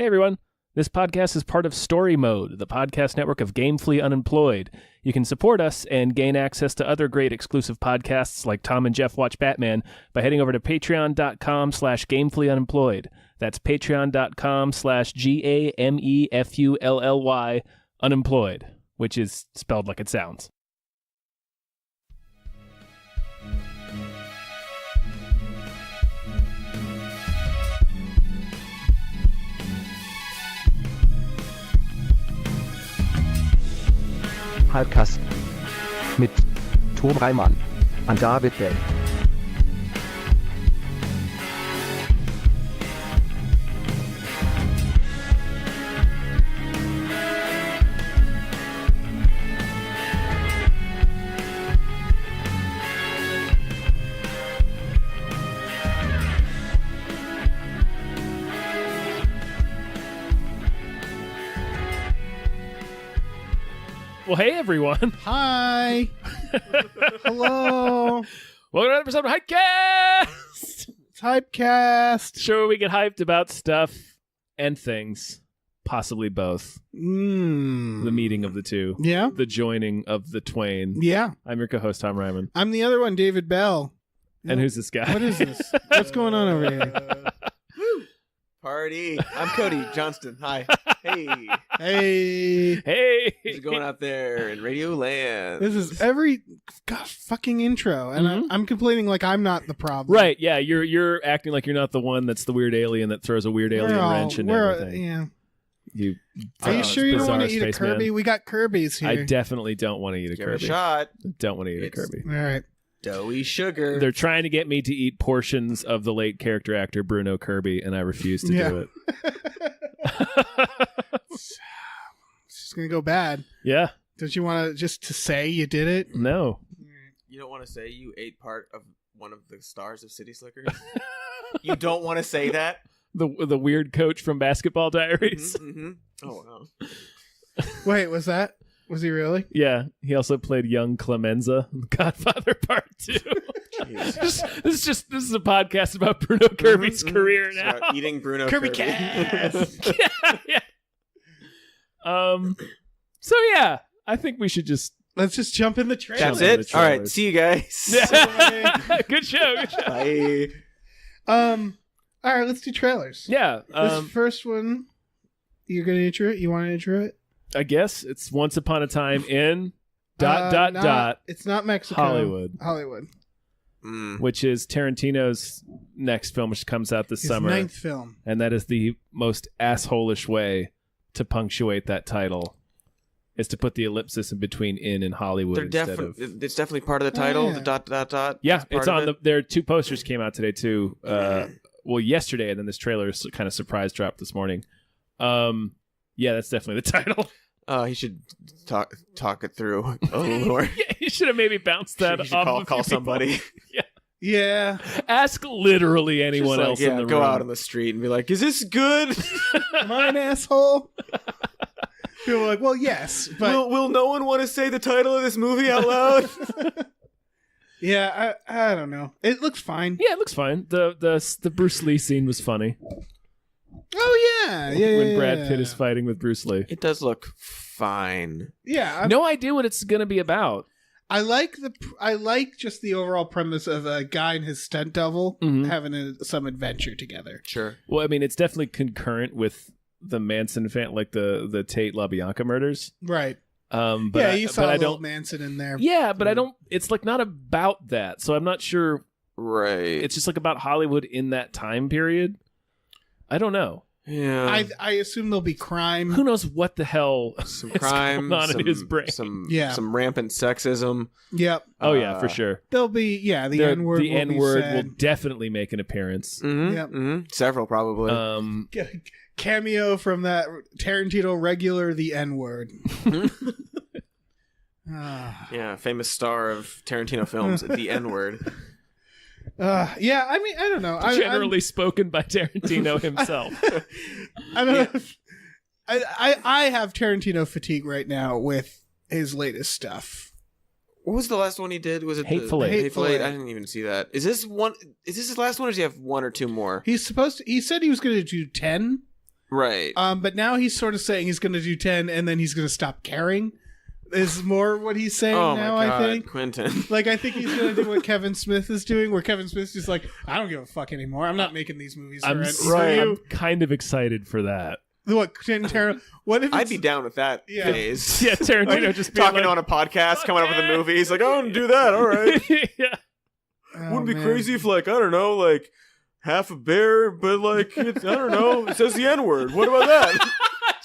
Hey, everyone. This podcast is part of Story Mode, the podcast network of Gamefully Unemployed. You can support us and gain access to other great exclusive podcasts like Tom and Jeff Watch Batman by heading over to patreon.com/gamefullyunemployed. That's patreon.com/GAMEFULLY unemployed, which is spelled like it sounds. Hypecast mit Tom Reimann und David Bell. Well, hey, everyone. Hi. Hello. Welcome to another episode of Hypecast. It's Hypecast. Show where we get hyped about stuff and things, possibly both. The meeting of the two. Yeah. The joining of the twain. Yeah. I'm your co-host, Tom Ryman. I'm the other one, David Bell. And who's this guy? What is this? What's going on over here? Party. I'm Cody Johnston. Hi. Hey. Hey. Hey. What's going out there in Radio Land? This is every fucking intro, and I'm complaining like I'm not the problem. Right, yeah, you're acting like you're not the one that's the weird alien that throws a weird alien wrench and everything. Yeah. Are you sure you don't want to eat a Kirby? We got Kirby's here. I definitely don't want to eat a Give Kirby. it a shot. Don't want to eat a Kirby. All right. Doughy sugar. They're trying to get me to eat portions of the late character actor Bruno Kirby, and I refuse to do it. It's just gonna go bad. Yeah. Don't you want to just to say you did it? No. You don't want to say you ate part of one of the stars of City Slickers? You don't want to say that? The weird coach from Basketball Diaries. Mm-hmm. Oh, wow. Wait, was he really? Yeah. He also played young Clemenza in Godfather Part 2. This is a podcast about Bruno Kirby's career It's now. about eating Bruno Kirby Kirby. cast. yeah. So yeah, I think we should just Let's just jump in the trailer. That's Jump in it? the All right. trailers. See you guys. Good show. Good show. Bye. All right, let's do trailers. Yeah. This first one, you're gonna intro it. You want to intro it? I guess it's Once Upon a Time in ... It's not Mexico. Hollywood, Mm. which is Tarantino's next film, which comes out this His summer, 9th film. and that is the most asshole-ish way to punctuate that title, is to put the ellipsis in between "in" and Hollywood They're instead of. It's definitely part of the title. yeah. The ... Yeah, it's on the. there are two posters came out today too. Well, yesterday, and then this trailer is kind of surprise dropped this morning. Yeah, that's definitely the title. He should talk it through. Oh Lord. Yeah, you should have maybe bounced that You should off. call a few people. somebody. Yeah. Ask literally anyone Just else like, in the go room. out on the street and be like, "Is this good?" Am I an asshole? People are like, well, yes, but will no one want to say the title of this movie out loud? yeah, I don't know. It looks fine. Yeah, it looks fine. The Bruce Lee scene was funny. Oh yeah, When Brad Pitt is fighting with Bruce Lee. It does look fine. Yeah, No idea what it's going to be about. I like just the overall premise of a guy and his stunt double having some adventure together. Sure. Well, I mean, it's definitely concurrent with the Manson like the Tate LaBianca murders. Right. But yeah, you saw I little don't. Manson in there. Yeah, but I don't. It's like not about that, so I'm not sure. Right. It's just like about Hollywood in that time period. I don't know. Yeah. I assume there'll be crime. Who knows what the hell Some is crime going on in his brain? Some rampant sexism. Yep. Oh yeah, for sure. There'll be the N-word. The will N-word be will said. definitely make an appearance. Mm-hmm. Yep. Mm-hmm. Several probably. Cameo from that Tarantino regular, the N-word. Yeah, famous star of Tarantino films, the N-word. Yeah, I mean, I don't know. Generally spoken by Tarantino himself. I don't know. If, I have Tarantino fatigue right now with his latest stuff. What was the last one he did? Was it Hateful Eight? Hateful Eight? I didn't even see that. Is this his last one, or does he have one or two more? He said he was going to do 10. Right. But now he's sort of saying he's going to do 10 and then he's going to stop caring. Is more what he's saying now, my God, I think. Quentin. Like, I think he's going to do what Kevin Smith is doing, where Kevin Smith's just like, I don't give a fuck anymore. I'm not making these movies for I'm kind of excited for that. What, Tarantino? What if I'd be down with that phase. Yeah, Tarantino just being talking like, on a podcast, coming up with a movie. He's like, oh, do that. All right. Yeah. Wouldn't it be crazy if, like, I don't know, like, half a bear, but, like, it's, I don't know, it says the N-word. What about that?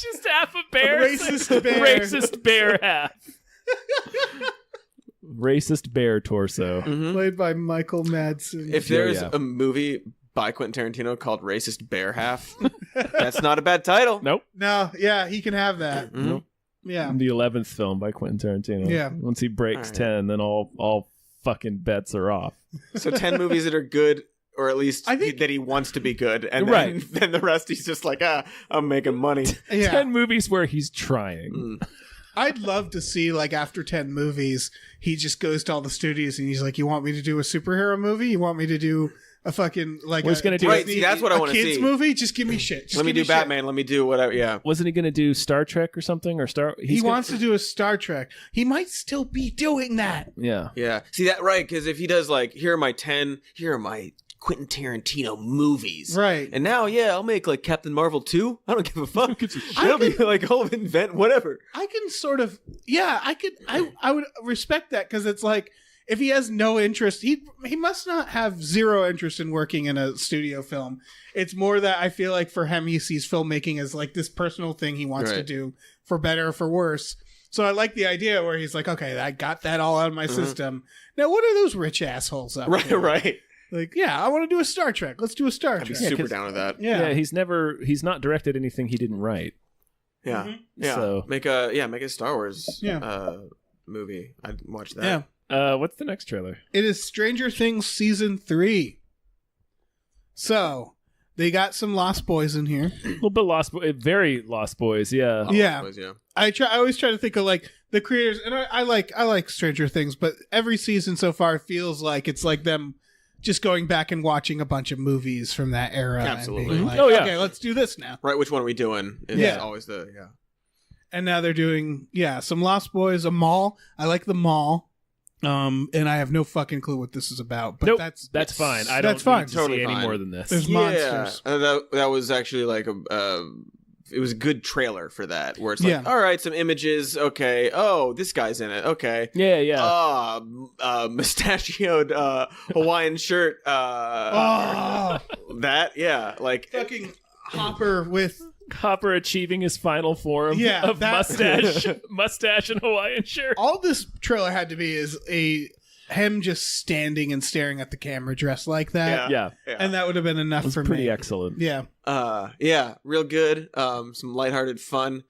Just half a bear. Racist bear. Racist bear half. Racist bear torso. Mm-hmm. Played by Michael Madsen. If there's a movie by Quentin Tarantino called Racist Bear Half, that's not a bad title. Nope. No, yeah, he can have that. Mm-hmm. Nope. Yeah. The 11th film by Quentin Tarantino. Yeah. Once he breaks All right. 10, then all fucking bets are off. So 10 movies that are good, or at least I think- that he wants to be good, and Right. then the rest he's just like, I'm making money. Yeah. 10 movies where he's trying. Mm. I'd love to see, like, after 10 movies, he just goes to all the studios and he's like, you want me to do a superhero movie? You want me to do a fucking, like, Well, he's gonna do- Right, see, that's what I wanna kids see. movie? Just give me shit. Just Let me give do shit. Batman. Let me do whatever. Yeah. Wasn't he going to do Star Trek or something? Or He wants to do a Star Trek. He might still be doing that. Yeah. Yeah. See that right? Because if he does like, here are my Quentin Tarantino movies, Right. And now, I'll make like Captain Marvel 2. I don't give a fuck. I I'll be like, I'll invent whatever. I can sort of, I would respect that because it's like, if he has no interest, he must not have zero interest in working in a studio film. It's more that I feel like for him, he sees filmmaking as like this personal thing he wants to Right. do, for better or for worse. So I like the idea where he's like, okay, I got that all out of my system. Now, what are those rich assholes up Right, there? right. Like, yeah, I want to do a Star Trek. Let's do a Star I'd be Trek. super 'cause- down with that. Yeah. He's not directed anything he didn't write. Yeah, Mhm. yeah. So- Make a Star Wars Yeah. movie. I'd watch that. Yeah. What's the next trailer? It is Stranger Things Season 3. So, they got some Lost Boys in here. A little bit very Lost Boys, yeah. Oh, Yeah. I suppose, yeah. I always try to think of like the creators, and I like Stranger Things, but every season so far feels like it's like them just going back and watching a bunch of movies from that era. Absolutely. And being like, Oh, yeah. okay, let's do this now. Right, which one are we doing? It's Yeah. always And now they're doing some Lost Boys, a mall. I like the mall. And I have no fucking clue what this is about, but Nope, that's fine. I that's don't fine. need to Totally see any fine. more than this. There's Yeah, monsters. that was actually like it was a good trailer for that, where it's like, Yeah. all right, some images, okay. Oh, this guy's in it, okay. Yeah. Mustachioed Hawaiian shirt. Oh, That, yeah, like fucking Hopper with Hopper achieving his final form Yeah, of that- mustache and Hawaiian shirt. all this trailer had to be is him just standing and staring at the camera dressed like that. Yeah. And that would have been enough It was for pretty me. excellent. Yeah. yeah, real good. Some lighthearted fun.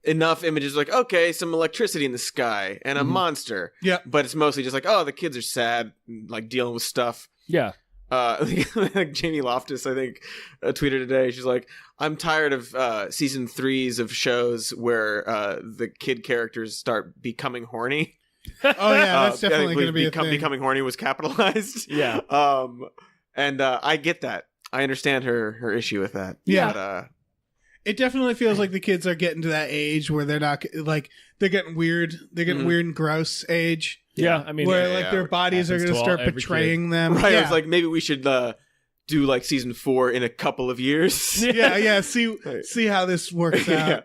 Enough images like, okay, some electricity in the sky and a monster. Yeah. But it's mostly just like, oh, the kids are sad, like dealing with stuff. Yeah. Like Jamie Loftus, I think, tweeted today. She's like, I'm tired of season 3s of shows where the kid characters start becoming horny. Oh yeah, that's I definitely think going to be a thing. becoming horny was capitalized. Yeah. And I get that. I understand her issue with that. Yeah. But, It definitely feels like the kids are getting to that age where they're not like they're getting weird. They're getting weird and gross age Yeah. I mean, where yeah, like yeah. their bodies are Happens going to to start every betraying them. right. Yeah. It's like maybe we should do like season 4 in a couple of years. yeah. See Right. see how this works Yeah. out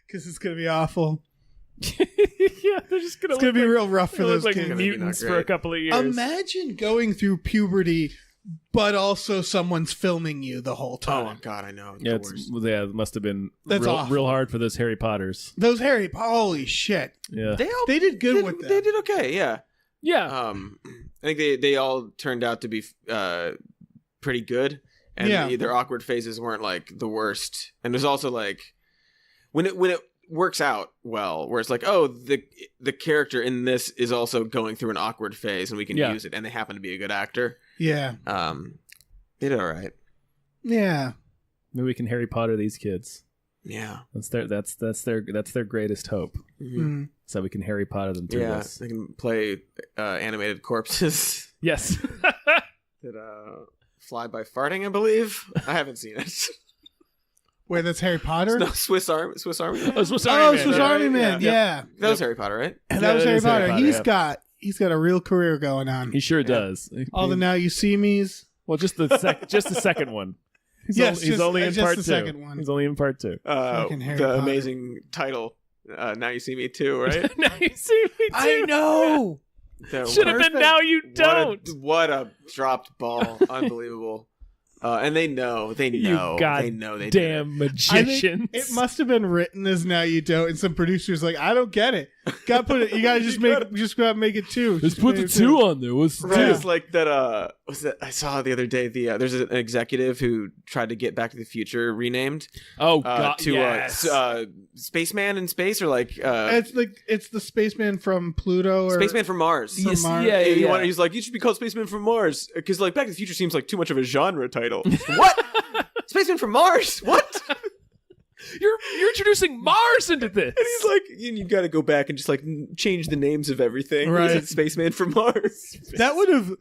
because it's going to be awful. yeah, they're just gonna It's going to be real rough for look those like kids. mutants Not for a great. couple of years. Imagine going through puberty, but also someone's filming you the whole Oh time. God, I know. Yeah, The it's, worst. yeah, it must have been That's awful. real hard for those Harry Potters. Those holy shit. Yeah. They did good with that. They did okay. Yeah. Yeah. I think they all turned out to be pretty good, and Yeah. their awkward phases weren't like the worst. And there's also like when it works out well, where it's like, oh, the character in this is also going through an awkward phase, and we can Yeah. use it, and they happen to be a good actor. Yeah. They did all right. Yeah. Maybe we can Harry Potter these kids. Yeah. That's their greatest hope. Mm. So we can Harry Potter them through Yeah, this. they can play animated corpses. Yes. that Fly by Farting, I believe. I haven't seen it. Wait, that's Harry Potter? No, Swiss Army. Oh, Swiss Army Man. Swiss Army Man. Yeah. That was Harry Potter, right? That was it Harry is Harry Potter. Potter, He's got a real career going on. He sure does. All the Now You See Me's. Well, just the second one. He's Yes, only in just part the 2. second one. He's only in part 2. Fucking Harry The Potter. amazing title. Now You See Me Too, right? Now you see me too. I know. Should have been Now You Don't. What a dropped ball. Unbelievable. And they know. They know. They know they did it. damn I magicians. think it must have been written as Now You Don't, and some producers like, I don't get it. Got put it. You gotta just gotta make it 2. Let's Just put make the it 2 on there. What's the Right, 2? it's like that. Was that I saw the other day? There's an executive who tried to get Back to the Future renamed Oh God, to yes. Spaceman in Space, or like It's the spaceman from Pluto or Spaceman from Mars. From Yes, Mars. yeah. He's like, you should be called Spaceman from Mars, because like Back to the Future seems like too much of a genre title. What? Spaceman from Mars? What? You're introducing Mars into this. And he's like, you got to go back and just like change the names of everything. Right. Is it Spaceman from Mars? That would have.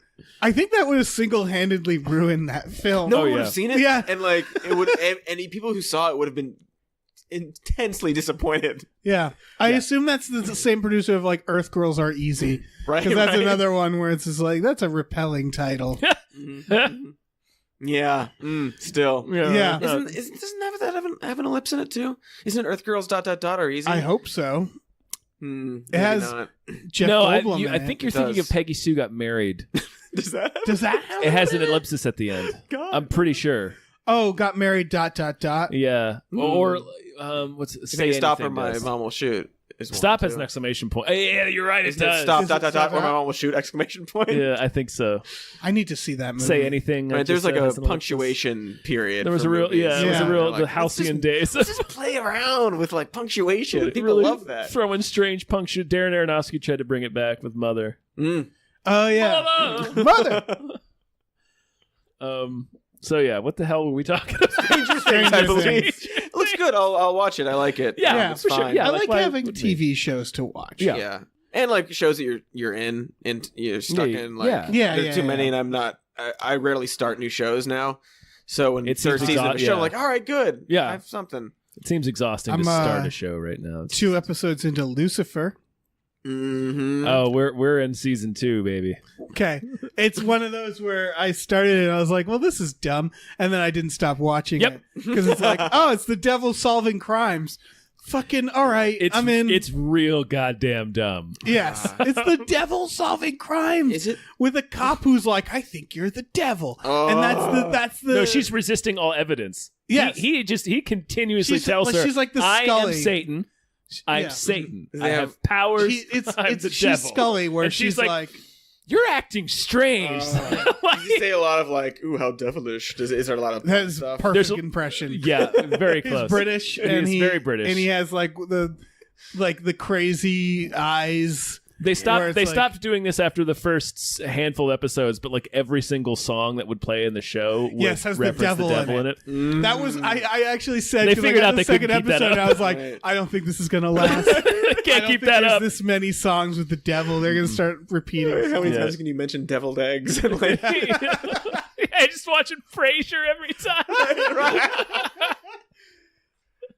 I think that would have single-handedly ruined that film. No Oh, one would yeah. have seen it. Yeah. And like it would, any people who saw it would have been intensely disappointed. Yeah, I assume that's the same producer of like Earth Girls Are Easy, Right. because that's right? another one where it's just like that's a repelling title. Mhm. Yeah. Still. Yeah. Doesn't that have an ellipse in it too? Isn't it Earth Girls ... or Easy? I hope so. Maybe has- not. Jeff No, Goldblum. I in think it. you're thinking does. of Peggy Sue Got Married. Does that? Does that have It has an ellipsis at the end. God. I'm pretty sure. Oh, got married. ... Yeah. Or what's I say think Stop or anything My does. Mom Will Shoot. Is Stop one, has too. an exclamation point. Yeah, you're right. It Isn't it does. Stop ... Is it Stop or My Out? Mom Will Shoot! Exclamation point. Yeah, I think so. I need to see that movie. Say anything. Right, that there's just like a has an ellipsis. punctuation period. There was for a real, movies. yeah, it was Yeah. a real They're the like, halcyon let's days. just play around with like punctuation. People Really love that. Throwing strange punctuation. Darren Aronofsky tried to bring it back with Mother. Oh yeah, Mother! Mother. So yeah, what the hell were we talking about? Stranger Stranger I believe. Things. It looks good. I'll watch it. I like it. Yeah, it's for sure. fine. Yeah, I like like why having wouldn't we? TV shows to watch. Yeah. Yeah. And like shows that you're in and you're stuck Yeah, in. Like yeah. there's too many, and I'm not. I rarely start new shows now. So when It third seems season of a show, yeah. I'm like, all right, good. Yeah. I have something. It seems exhausting I'm, to start a show right now. 2 episodes into Lucifer. Mm-hmm. Oh, we're in season 2, baby. Okay, it's one of those where I started it and I was like, well, this is dumb, and then I didn't stop watching Yep. it because it's like, oh, it's the devil solving crimes. Fucking all right, I'm in. It's real goddamn dumb. Yes, it's the devil solving crimes. Is it? With a cop who's like, I think you're the devil, and that's the. No, she's resisting all evidence. Yes. he continuously She's- tells like, her, she's like the I am Scully. Satan. I'm Yeah. Satan. They I have have- powers. It's the she's devil. Scully, where And she's like, You're acting strange. Did you say a lot of like, ooh, how devilish? Is there a lot of that is stuff? perfect There's a- impression. Yeah, very He's close. British, He and is very British. and he has like the crazy eyes. They Where stopped. it's They like- stopped doing this after the first handful of episodes, but like every single song that would play in the show would Yes, has the reference devil in in it. That was I actually said They 'cause I figured got out the they second couldn't keep that episode. up. And I was like, Right. I don't think this is gonna last. They I can't don't keep think that there's up. this many songs with the devil. They're gonna start repeating. How many Yeah. times can you mention deviled eggs? And like, I just watching Frasier every time.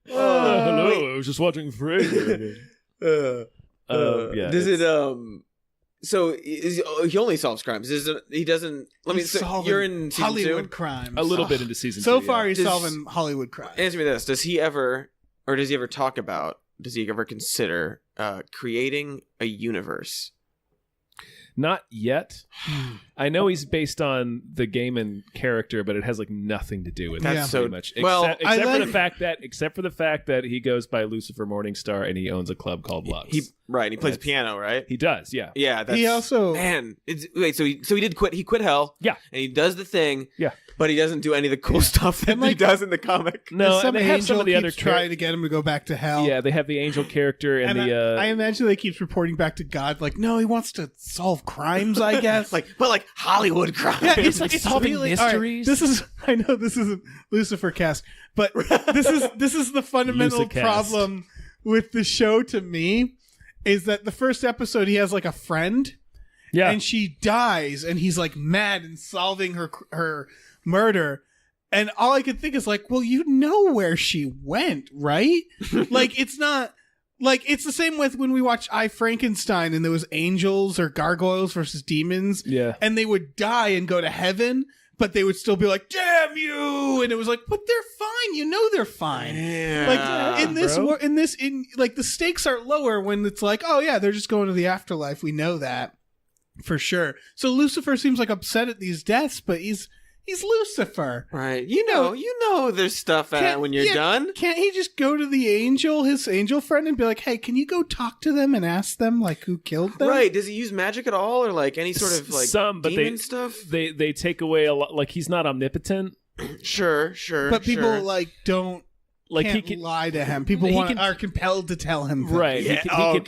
Hello, I was just watching Frasier. Yeah, does it's- it? So he only solves crimes. He doesn't? Let me. He's So solving you're in season Hollywood 2? crimes. A little bit into season So 2, far, yeah. he's Does- solving Hollywood crimes. Answer me this: does he ever talk about? Does he ever consider creating a universe? Not yet. I know he's based on the game and character, but it has like nothing to do with That's it. so- Pretty much. well, Except I for like- the fact that he goes by Lucifer Morningstar and he owns a club called Lux. He plays That's- piano, right? He does, yeah. Yeah. That's, He also man. Wait. So he did quit. He quit hell. Yeah. And he does the thing. Yeah. But he doesn't do any of the cool stuff that And, like, he does in the comic. No, some and they have angel some of the other keeps trying to get him to go back to hell. Yeah, they have the angel character and, And the I imagine they keeps reporting back to God, like, no, he wants to solve crimes, I guess. But Hollywood crimes. yeah, it's like solving really- all right, mysteries. this is I know this isn't Lucifer cast, but this is the fundamental Lucicast. problem with the show to me is that the first episode he has like a friend yeah. and she dies and he's like mad and solving her murder. And all I could think is like, well, you know where she went, right? Like, it's not like it's the same with when we watched I, Frankenstein and there was angels or gargoyles versus demons. Yeah. And they would die and go to heaven, but they would still be like, damn you. And it was like, but they're fine. You know, they're fine. Yeah. Like in this, like the stakes are lower when it's like, oh yeah, they're just going to the afterlife. We know that for sure. So Lucifer seems like upset at these deaths, but he's Lucifer. Right. You know there's stuff when you're done. Can't he just go to his angel friend and be like, hey, can you go talk to them and ask them like who killed them? Right. Does he use magic at all or like any sort of like demon stuff? They take away a lot. Like he's not omnipotent. Sure. But people like don't like can't he can lie to him. People are compelled to tell him things. Right. Yeah.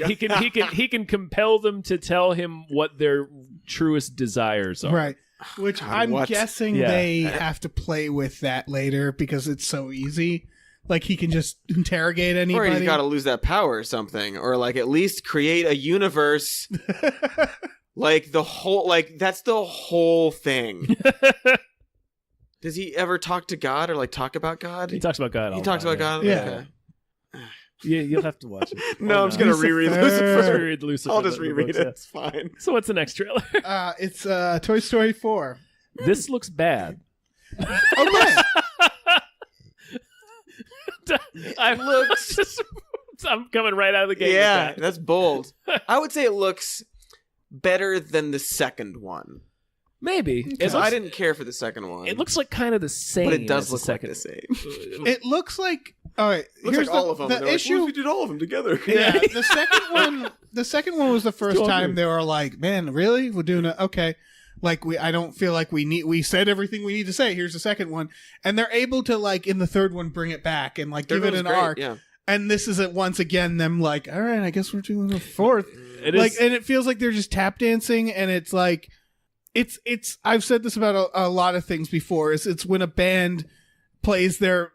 He can compel them to tell him what their truest desires are. Right. Which I'm guessing they have to play with that later because it's so easy. Like he can just interrogate anybody. Or he's got to lose that power or something. Or like at least create a universe. Like the whole, like that's the whole thing. Does he ever talk to God or like talk about God? He talks about God. He talks about God? Yeah. Okay. Yeah, you'll have to watch it. No, I'm just going to reread Lucifer. I'll just reread it. It's fine. So what's the next trailer? It's Toy Story 4. This looks bad. Okay. I'm coming right out of the gate. Yeah, with that. that's bold. I would say it looks better than the second one. Maybe. I didn't care for the second one. It looks like kind of the same. But it does look like the same. It looks like all right. Looks here's like all of them. The issue. Like, what if we did all of them together? Yeah, the second one was the first time they were like, "Man, really? We're doing it? Okay." Like I don't feel like we said everything we need to say. Here's the second one, and they're able to like in the third one bring it back and like give it an arc. Yeah. And this is once again them like, all right, I guess we're doing a fourth. And it feels like they're just tap dancing, and it's like, it's. I've said this about a lot of things before. It's when a band plays their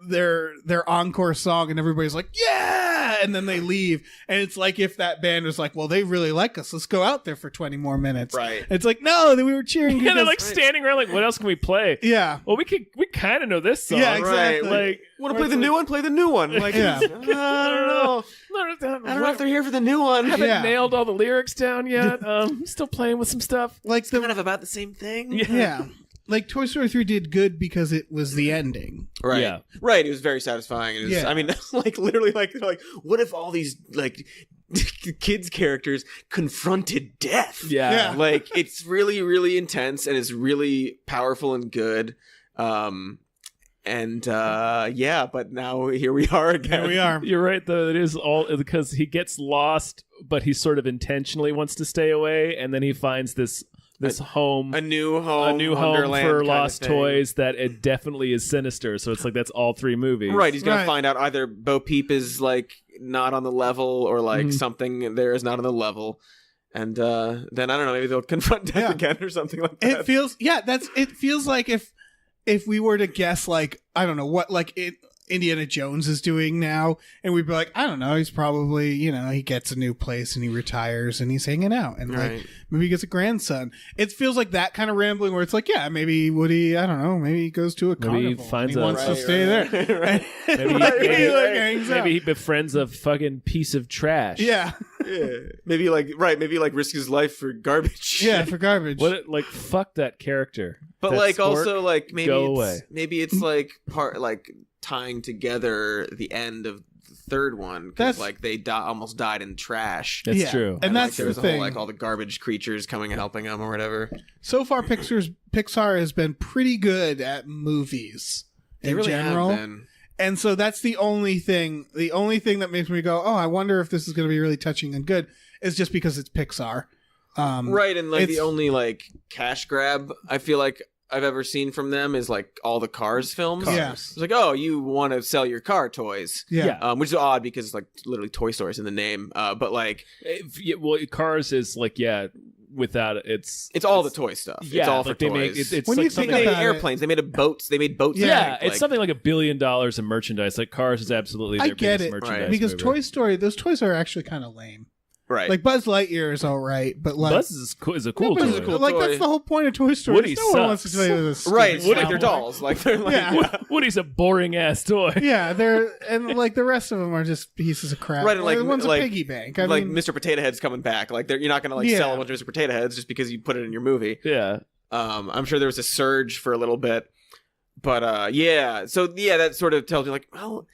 encore song and everybody's like, yeah, and then they leave, and it's like if that band was like, well, they really like us, let's go out there for 20 more minutes. Right. It's like, no, we were cheering. Yeah, they're like standing around like, what else can we play? Yeah. Well, we kind of know this song. Yeah, exactly. Right. Like, want to play the new one? Play the new one. Like, yeah. I don't know. I don't know if they're here for the new one. I haven't nailed all the lyrics down yet. Still playing with some stuff. Like kind of about the same thing. Yeah. Like Toy Story 3 did good because it was the ending. Right. Yeah. Right. It was very satisfying. It was, I mean, like literally like what if all these like kids characters confronted death? Yeah. Like it's really, really intense and it's really powerful and good. But now here we are again. Here we are. You're right, though. It is all because he gets lost, but he sort of intentionally wants to stay away, and then he finds this home, a new home for lost toys that it definitely is sinister. So it's like that's all three movies. Right. He's gonna find out either Bo Peep is like not on the level, or like something there is not on the level. And then I don't know, maybe they'll confront death again or something like that. It feels like if we were to guess, like, I don't know what Indiana Jones is doing now, and we'd be like, I don't know, he's probably, he gets a new place and he retires and he's hanging out, and like maybe he gets a grandson. It feels like that kind of rambling where it's like, yeah, maybe Woody, I don't know, maybe he goes to a carnival, he finds and he wants to stay there. Maybe he befriends a fucking piece of trash. Yeah. Maybe risks his life for garbage. Yeah, for garbage. Fuck that character. But that like spork, also like maybe maybe it's like part like tying together the end of the third one, because like they almost died in trash. That's true, and that's there was the thing. Whole, like all the garbage creatures coming and helping them or whatever. So far, Pixar has been pretty good at movies in general. And so that's the only thing that makes me go, oh, I wonder if this is going to be really touching and good, is just because it's Pixar. Right, and like the only like cash grab I feel like I've ever seen from them is like all the Cars films. Yeah. It's like, oh, you want to sell your car toys. Yeah. Which is odd because it's like literally Toy Story's in the name. But like... Cars is like, without it, it's all the toy stuff. Yeah, it's all like for they toys. It's when like you think they made about airplanes. They made boats. They made boats. Yeah, it's something like $1 billion in merchandise. Like Cars is absolutely their biggest merchandise because movie. Toy Story, those toys are actually kind of lame. Right. Like Buzz Lightyear is all right, but like Buzz is a cool but toy. it's cool, like toy. that's the whole point of Toy Story. Woody No one wants to sucks. play with this. Right. It's stupid like they're cowboy. dolls. Like they're like Yeah. Woody's a boring ass toy. Yeah, they're and like the rest of them are just pieces of crap. Right, and, like, one's like- a piggy bank. I like mean, Mr. Potato Head's coming back. Like you're not gonna like Yeah. sell a bunch of Mr. Potato Heads just because you put it in your movie. Yeah. I'm sure there was a surge for a little bit, but yeah. So yeah, that sort of tells you like, well,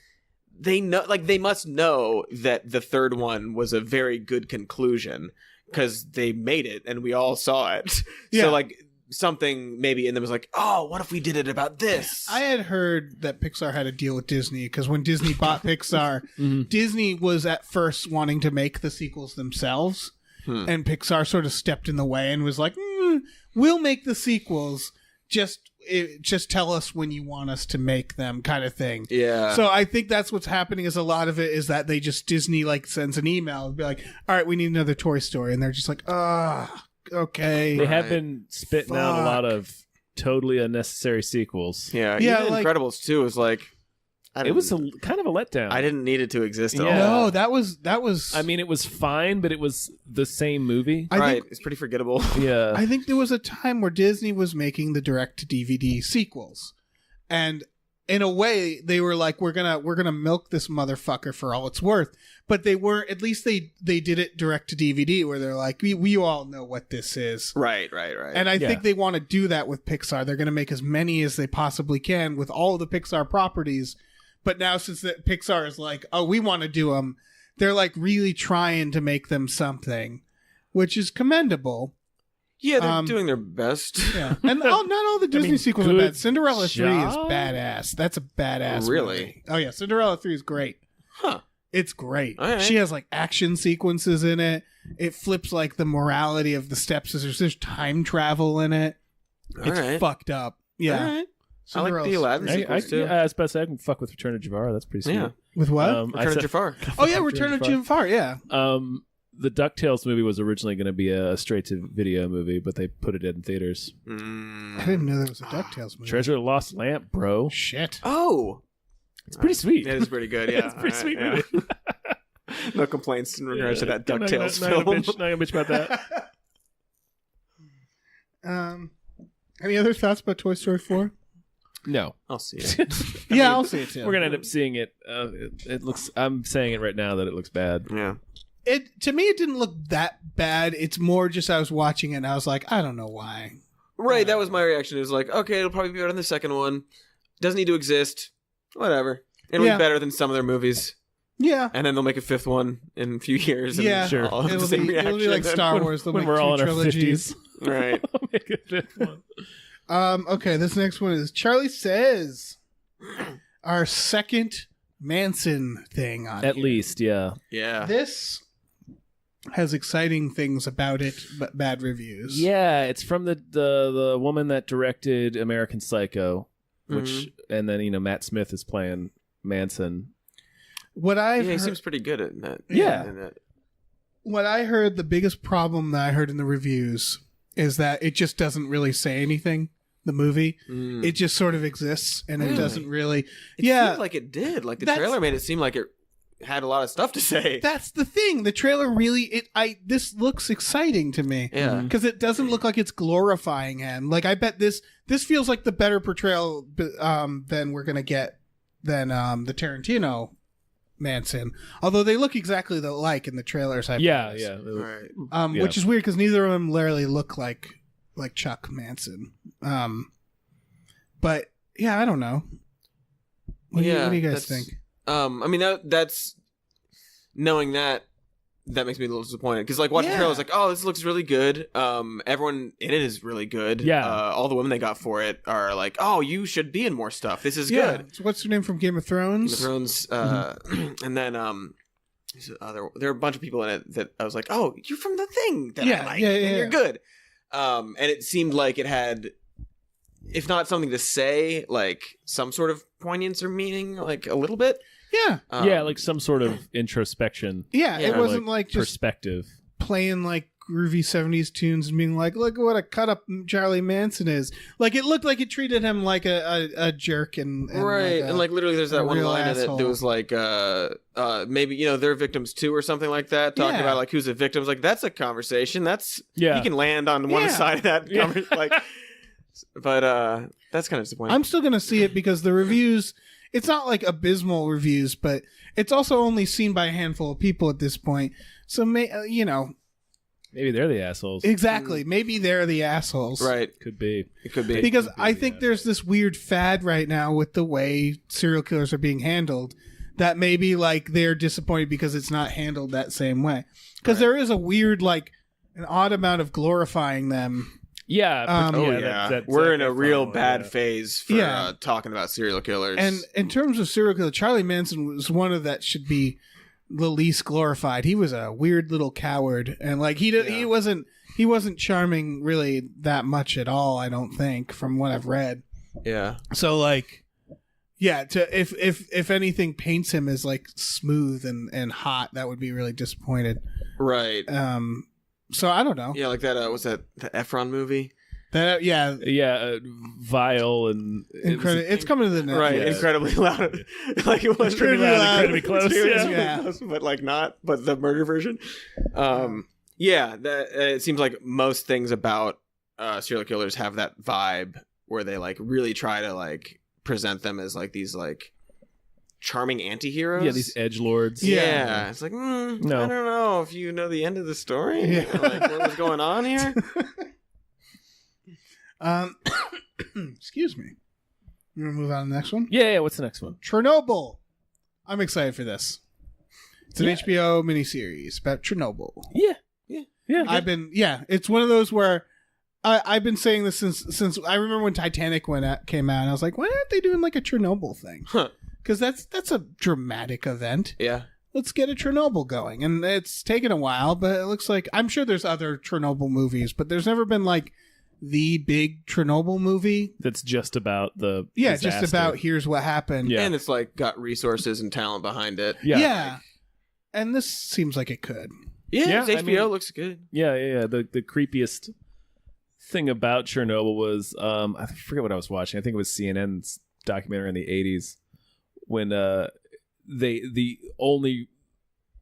they know, like they must know that the third one was a very good conclusion because they made it and we all saw it. Yeah. So like something maybe in them was like, oh, what if we did it about this? I had heard that Pixar had a deal with Disney because when Disney bought Pixar, Mhm. Disney was at first wanting to make the sequels themselves, and Pixar sort of stepped in the way and was like, "We'll make the sequels. Just tell us when you want us to make them," kind of thing. Yeah. So I think that's what's happening. Is a lot of it is that they just Disney like sends an email and be like, "All right, we need another Toy Story," and they're just like, okay." They have Right. been spitting out a Fuck. lot of totally unnecessary sequels. yeah. Yeah, Even like- Incredibles 2 was like, It was kind of a letdown. I didn't need it to exist at Yeah. all. No, that was. I mean, it was fine, but it was the same movie. I right. think It's pretty forgettable. Yeah. I think there was a time where Disney was making the direct-to-DVD sequels, and in a way, they were like, "We're gonna milk this motherfucker for all it's worth." But they were at least they did it direct-to-DVD, where they're like, "We all know what this is." Right. And I Yeah. think they want to do that with Pixar. They're going to make as many as they possibly can with all the Pixar properties. But now, since Pixar is like, "Oh, we want to do them," they're like really trying to make them something, which is commendable. Yeah, they're doing their best. Yeah, and not all the Disney sequels are good bad. Cinderella 3 is job. badass. That's a badass. Really? movie. Oh yeah, Cinderella 3 is great. Huh. It's great. All right. She has like action sequences in it. It flips like the morality of the stepsisters. There's time travel in it. All It's right. fucked up. Yeah. All right. I like the Cinderella's Aladdin great. sequels too. I was about to say I can fuck with Return of Jafar. That's pretty sweet. Yeah. With what? I Return of said- Jafar. Oh yeah, Return of Jafar. Yeah. The Ducktales movie was originally going to be a straight-to-video movie, but they put it in theaters. I didn't know there was a Ducktales movie. Treasure of the Lost Lamp, bro. Shit. Oh, It's pretty sweet. it is pretty good. Yeah, It's pretty All sweet right, movie. yeah. No complaints in regards to that I'm not DuckTales gonna- film. Not gonna bitch about that. Any other thoughts about Toy Story 4? No. I'll see it. Yeah, I'll see it too. We're going to end up seeing it. It looks. I'm saying it right now that it looks bad. Yeah. It to me, it didn't look that bad. It's more just I was watching it and I was like, I don't know why. Right, that was my reaction. It was like, okay, it'll probably be better than the second one. Doesn't need to exist. Whatever. It'll Yeah. be better than some of their movies. Yeah. And then they'll make a fifth one in a few years. And Yeah, Sure. I'll have the it'll same be reaction. like Star Wars. They'll When make we're all in two our trilogies. 50s. Right. I'll make a fifth one. Okay, this next one is Charlie Says, our second Manson thing on At here. least, yeah. Yeah. This has exciting things about it, but bad reviews. Yeah, it's from the woman that directed American Psycho, which and then Matt Smith is playing Manson. What Yeah, I've he heard, seems pretty good at that. Yeah. In that. what I heard, the biggest problem that I heard in the reviews is that it just doesn't really say anything. The movie, it just sort of exists, and it Really? doesn't really. It yeah, seemed like it did. Like the That's- trailer made it seem like it had a lot of stuff to say. that's the thing. The trailer really, this looks exciting to me. Yeah. Because it doesn't look like it's glorifying him. Like I bet this feels like the better portrayal than we're gonna get than the Tarantino Manson. Although they look exactly alike in the trailers. Yeah. Right. Yeah. Which is weird because neither of them literally look like Chuck Manson. But yeah, I don't know. What do you guys that's- think? I mean that's knowing that makes me a little disappointed because like watching the trailer, I was like, oh, this looks really good. Everyone in it is really good. Yeah. All the women they got for it are like, oh, you should be in more stuff. This is Yeah. good. So what's her name from Game of Thrones? Game of Thrones, and then there were a bunch of people in it that I was like, oh, you're from the thing that Yeah, I like, yeah, and you're yeah. good. And it seemed like it had, if not something to say, like some sort of poignance or meaning, like a little bit. Yeah. Yeah, like some sort of introspection Yeah, Yeah. it or, wasn't like just perspective. playing like groovy 70s tunes and being like, look what a cut up Charlie Manson is. Like, it looked like it treated him like a jerk and right. And like literally there's that one real line in it asshole. that was like maybe they're victims too or something like that, talking about like who's a victim. It's like that's a conversation. That's he can land on one side of that like but that's kind of disappointing. I'm still gonna see it because the reviews, it's not like abysmal reviews, but it's also only seen by a handful of people at this point. So maybe they're the assholes. exactly. Maybe they're the assholes. Right. Could be. It could be. Because I think there's this weird fad right now with the way serial killers are being handled that maybe like they're disappointed because it's not handled that same way. Because there is a weird, like, an odd amount of glorifying them. Yeah. We're in a real bad phase for talking about serial killers. And in terms of serial killer, Charlie Manson was one of that should be the least glorified. He was a weird little coward, and like he wasn't charming really that much at all. I don't think, from what I've read. Yeah. So like, if anything paints him as like smooth and hot, that would be really disappointed. Right. So I don't know. Yeah, like that. Was that the Efron movie? That vile and it's coming to the net. Right, incredibly loud. Like it was Incredibly loud, incredibly close. Yeah. But like not. But the murder version. That it seems like most things about serial killers have that vibe where they like really try to like present them as like these like charming anti-heroes. Yeah, these edgelords. Yeah. It's like No. I don't know if you know the end of the story. Yeah. Like what was going on here. Excuse me. You want to move on to the next one? Yeah. What's the next one? Chernobyl. I'm excited for this. It's an HBO miniseries about Chernobyl. Yeah. It's one of those where I've been saying this since I remember when Titanic came out, and I was like, why aren't they doing like a Chernobyl thing? Because that's a dramatic event. Yeah. Let's get a Chernobyl going. And it's taken a while, but it looks like, I'm sure there's other Chernobyl movies, but there's never been like the big Chernobyl movie that's just about the disaster. Just about here's what happened. Yeah. And it's like got resources and talent behind it. Yeah. And this seems like it could. Yeah, it's HBO looks good. Yeah. The creepiest thing about Chernobyl was I forget what I was watching. I think it was CNN's documentary in the 80s when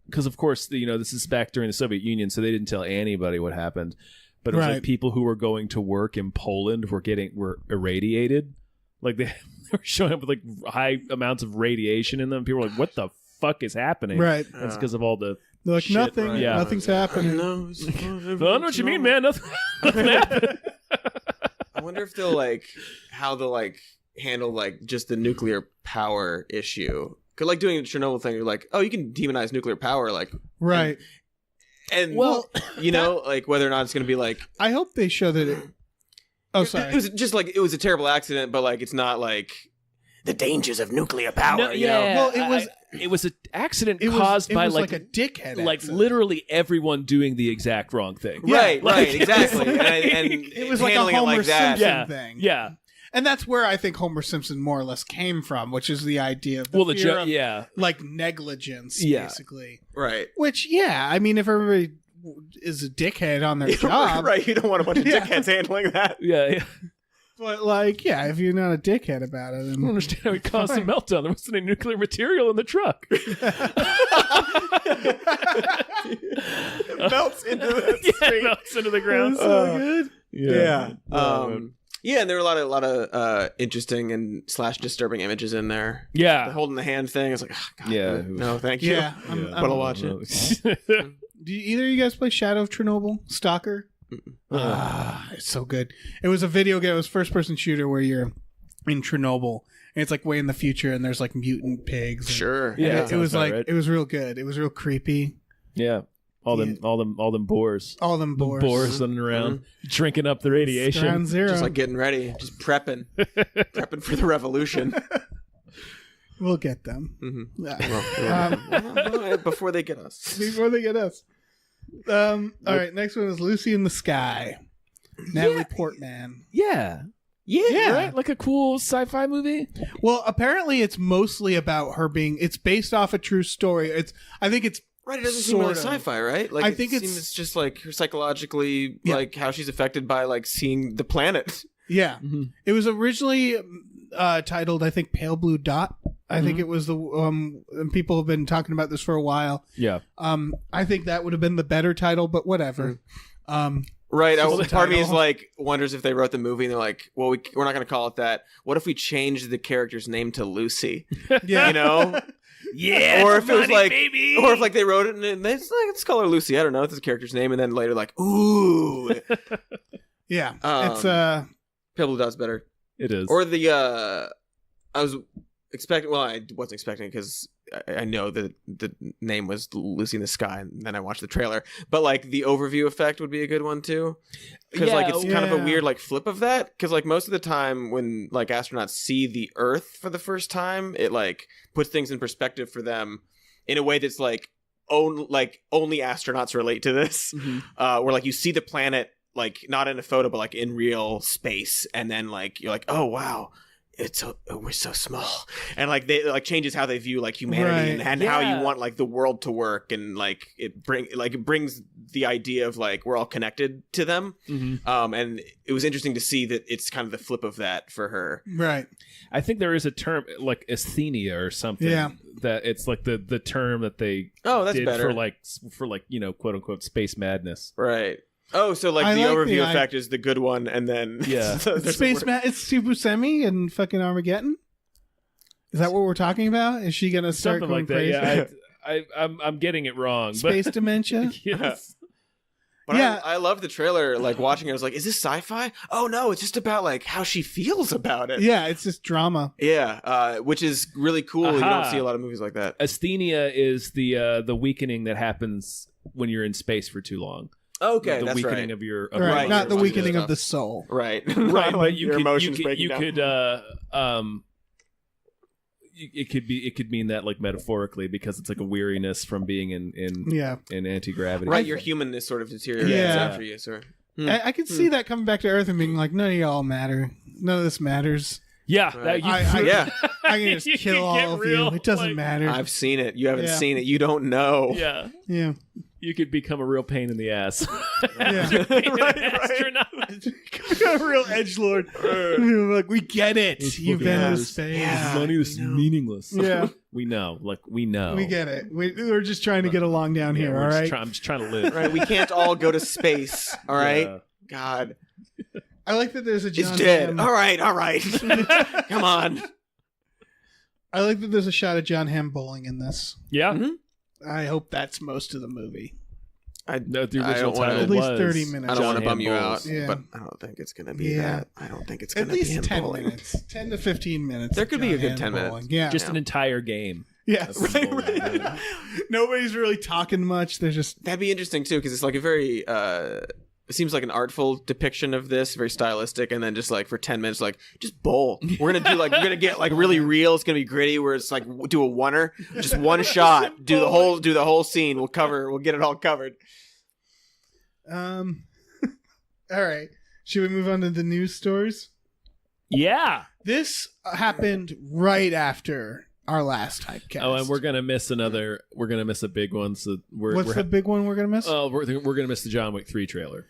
because of course this is back during the Soviet Union, so they didn't tell anybody what happened. But it was like people who were going to work in Poland were irradiated. Like they were showing up with like high amounts of radiation in them. People were like, "What the fuck is happening?" Right. That's because of all the they're like shit, nothing. right? Yeah. Nothing's happening. No, I don't know what you mean, man. Nothing happened. I wonder if they'll how they'll handle just the nuclear power issue. Cause like doing the Chernobyl thing, you're like, oh, you can demonize nuclear power, right. And whether or not it's going to be like, I hope they show that it. Oh, sorry. It was just it was a terrible accident, but it's not like the dangers of nuclear power. No, you know? Well, it was an accident caused by like a dickhead. Accident. Literally everyone doing the exact wrong thing. Right, exactly. and it was like a Homer Simpson thing. Yeah. And that's where I think Homer Simpson more or less came from, which is the idea of the fear of negligence, basically. Right. Which, I mean, if everybody is a dickhead on their job. Right, you don't want a bunch of dickheads handling that. Yeah. But, if you're not a dickhead about it. I don't understand how it caused a meltdown. There wasn't any nuclear material in the truck. It melts into the street. It melts into the ground. So good. Yeah. Yeah, and there were a lot of interesting and / disturbing images in there. Yeah, the holding the hand thing. It's like, oh, God, no, thank you. Yeah, but I'll watch it. Do either of you guys play Shadow of Chernobyl? Stalker? It's so good. It was a video game. It was first-person shooter where you're in Chernobyl, and it's way in the future, and there's mutant pigs. Sure. Yeah, it was right. It was real good. It was real creepy. Yeah. All them boars. All them boars. Boars running around, drinking up the radiation. Ground zero. Just getting ready, just prepping for the revolution. We'll get them. Mm-hmm. Before they get us. All right, next one is Lucy in the Sky. Natalie Portman. Yeah. Right? Like a cool sci-fi movie. Well, apparently it's mostly about her it's based off a true story. I think it's Right, it doesn't seem really Sort of. sci-fi, right? Like, I think it's just like psychologically, Yeah. like how she's affected by like seeing the planet. Yeah. It was originally titled, I think, Pale Blue Dot. I think it was the and people have been talking about this for a while. Yeah. I think that would have been the better title, but whatever. Right. Just the Part of me is title. like wonders if they wrote the movie and they're like, well, we're not going to call it that. What if we change the character's name to Lucy? Yeah. You know? Yeah. Or if it was like, baby. or if like they wrote it and it's like, let's call her Lucy. I don't know. It's the character's name, and then later like, ooh, Yeah. It's Pale Blue Dot's better. It is. Or the I was expecting. Well, I wasn't expecting because I know that the name was Lucy in the Sky, and then I watched the trailer. But like the overview effect would be a good one too, because like it's kind of a weird like flip of that. Because like most of the time when like astronauts see the Earth for the first time, it like puts things in perspective for them in a way that's like only astronauts relate to this. Where like you see the planet like not in a photo but like in real space, and then like you're like, oh wow, we're so small, and like they like changes how they view like humanity and how you want like the world to work, and like it brings the idea of like we're all connected to them. And it was interesting to see that it's kind of the flip of that for her. right. I think there is a term like asthenia or something. Yeah. That it's like the term that they That's did better for like you know, quote unquote space madness. right. Oh, so like I the like overview the effect is the good one, and then Yeah. It's it's Super Semi and fucking Armageddon. Is that what we're talking about? Is she gonna start Something going like that. crazy? Yeah. I'm getting it wrong. Space dementia. But yes. But Yeah. I love the trailer. Like watching it, I was like, "Is this sci-fi?" Oh no, it's just about like how she feels about it. Yeah, it's just drama. Yeah, which is really cool. You don't Aha. see a lot of movies like that. Asthenia is the weakening that happens when you're in space for too long. Okay, The that's weakening right. of your Right, Right, not the your weakening stuff. of the soul. Right, right, but Like you your could, emotions you breaking could down. it could mean that like metaphorically, because it's like a weariness from being in anti-gravity. Right, your humanness sort of deteriorates Yeah. after you. So I could see that coming back to Earth and being like, none of y'all matter. None of this matters. Yeah, Right. I can You just can kill get all of real, you. It doesn't like- matter. I've seen it. You haven't Yeah. seen it. You don't know. yeah. Yeah. You could become a real pain in the ass. Yeah. Being an Right. astronaut. a real edgelord. Like, we get it. You've been to Yes. space. Yeah. Money is I know. meaningless. Yeah. We know. Like, we know. We get it. We're just trying to get along down Yeah, here, we're all just right? I'm just trying to live. Right, we can't all go to space. All right, Yeah. God, I like that there's a it's John dead. Hamm. All right. Come on. I like that there's a shot of John Hamm bowling in this. Yeah. Mhm. I hope that's most of the movie. No, the I original don't wanna- title At least was 30 minutes. I don't John want to bum Hamm you Bowles. out, Yeah. but I don't think it's going to be Yeah. that. I don't think it's going At to be least him 10 bowling. minutes. 10 to 15 minutes. There of could be a John good Hamm 10 minutes. bowling. Yeah. Just an entire game. yeah. That's Right, bowling, right. yeah. Nobody's really talking much. They're just. That'd be interesting too, because it's like a very. It seems like an artful depiction of this, very stylistic, and then just like for 10 minutes, like just bowl. We're gonna get like really real. It's gonna be gritty. Where it's like do a oneer, just one shot, do the whole scene. We'll get it all covered. All right. Should we move on to the news stories? Yeah. This happened right after our last Hypecast. Oh, and we're gonna miss a big one. So What's the big one we're gonna miss? Oh, we're gonna miss the John Wick 3 trailer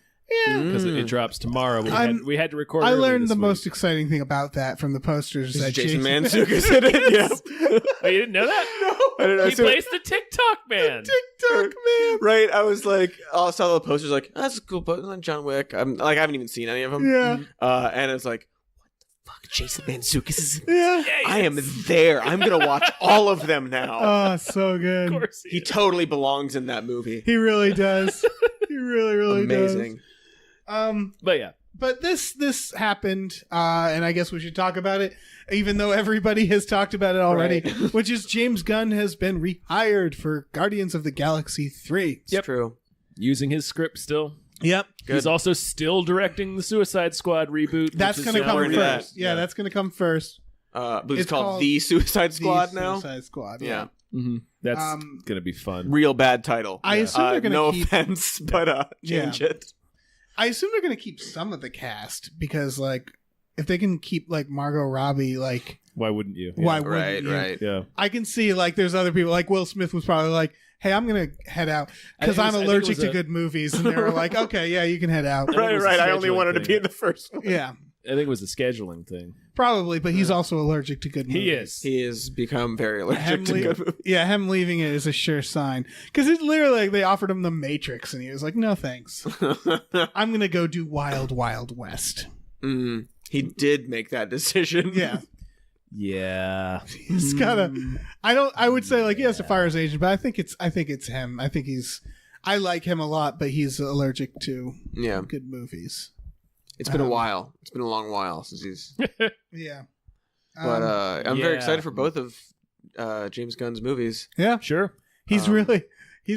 yeah. because it drops tomorrow. We had to record. I early learned this the week. most exciting thing about that from the posters. That Jason Mantzoukas in it. Yeah. Oh, you didn't know that? I don't know. He plays the TikTok man. TikTok man. Right, I was like, I saw the posters, like, oh, that's a cool poster, like John Wick. I'm like, I haven't even seen any of them. Yeah. And it's like, what the fuck, Jason Mantzoukas is in. Yeah. I am there. I'm gonna watch all of them now. Oh, so Of good. course, He is. totally belongs in that movie. He really does. He really Amazing. does. But yeah, But this happened, and I guess we should talk about it, even though everybody has talked about it already, Right. which is James Gunn has been rehired for Guardians of the Galaxy 3. It's true. using his script still. Yep. He's also still directing the Suicide Squad reboot. That's which going is to now come into first. that. Yeah, that's going to come first. But it's It's called called The Suicide Squad The now. Suicide Squad. Yeah. Mhm. That's Um, gonna be fun. Real bad title. I assume they're going to no keep... offense, but change it. I assume they're going to keep some of the cast because, like, if they can keep like Margot Robbie, like why wouldn't you? why Right, wouldn't you? right. Yeah. I can see like there's other people like Will Smith was probably like, hey, I'm gonna head out because I'm allergic to good movies, and they were like, okay, yeah, you can head out. Right. I only wanted to be in the first one. Yeah, I think it was a scheduling thing. probably, but he's also allergic to good movies. He is. He has become very allergic to good movies. Yeah, him leaving it is a sure sign. Because it's literally like they offered him The Matrix, and he was like, no thanks. I'm going to go do Wild Wild West. He did make that decision. Yeah. Yeah. He's got to... I would say, like, he has to fire his agent, but I think it's him. I like him a lot, but he's allergic to good movies. It's been a while. It's been a long while since he's... Yeah. But I'm very excited for both of James Gunn's movies. Yeah. Sure. He's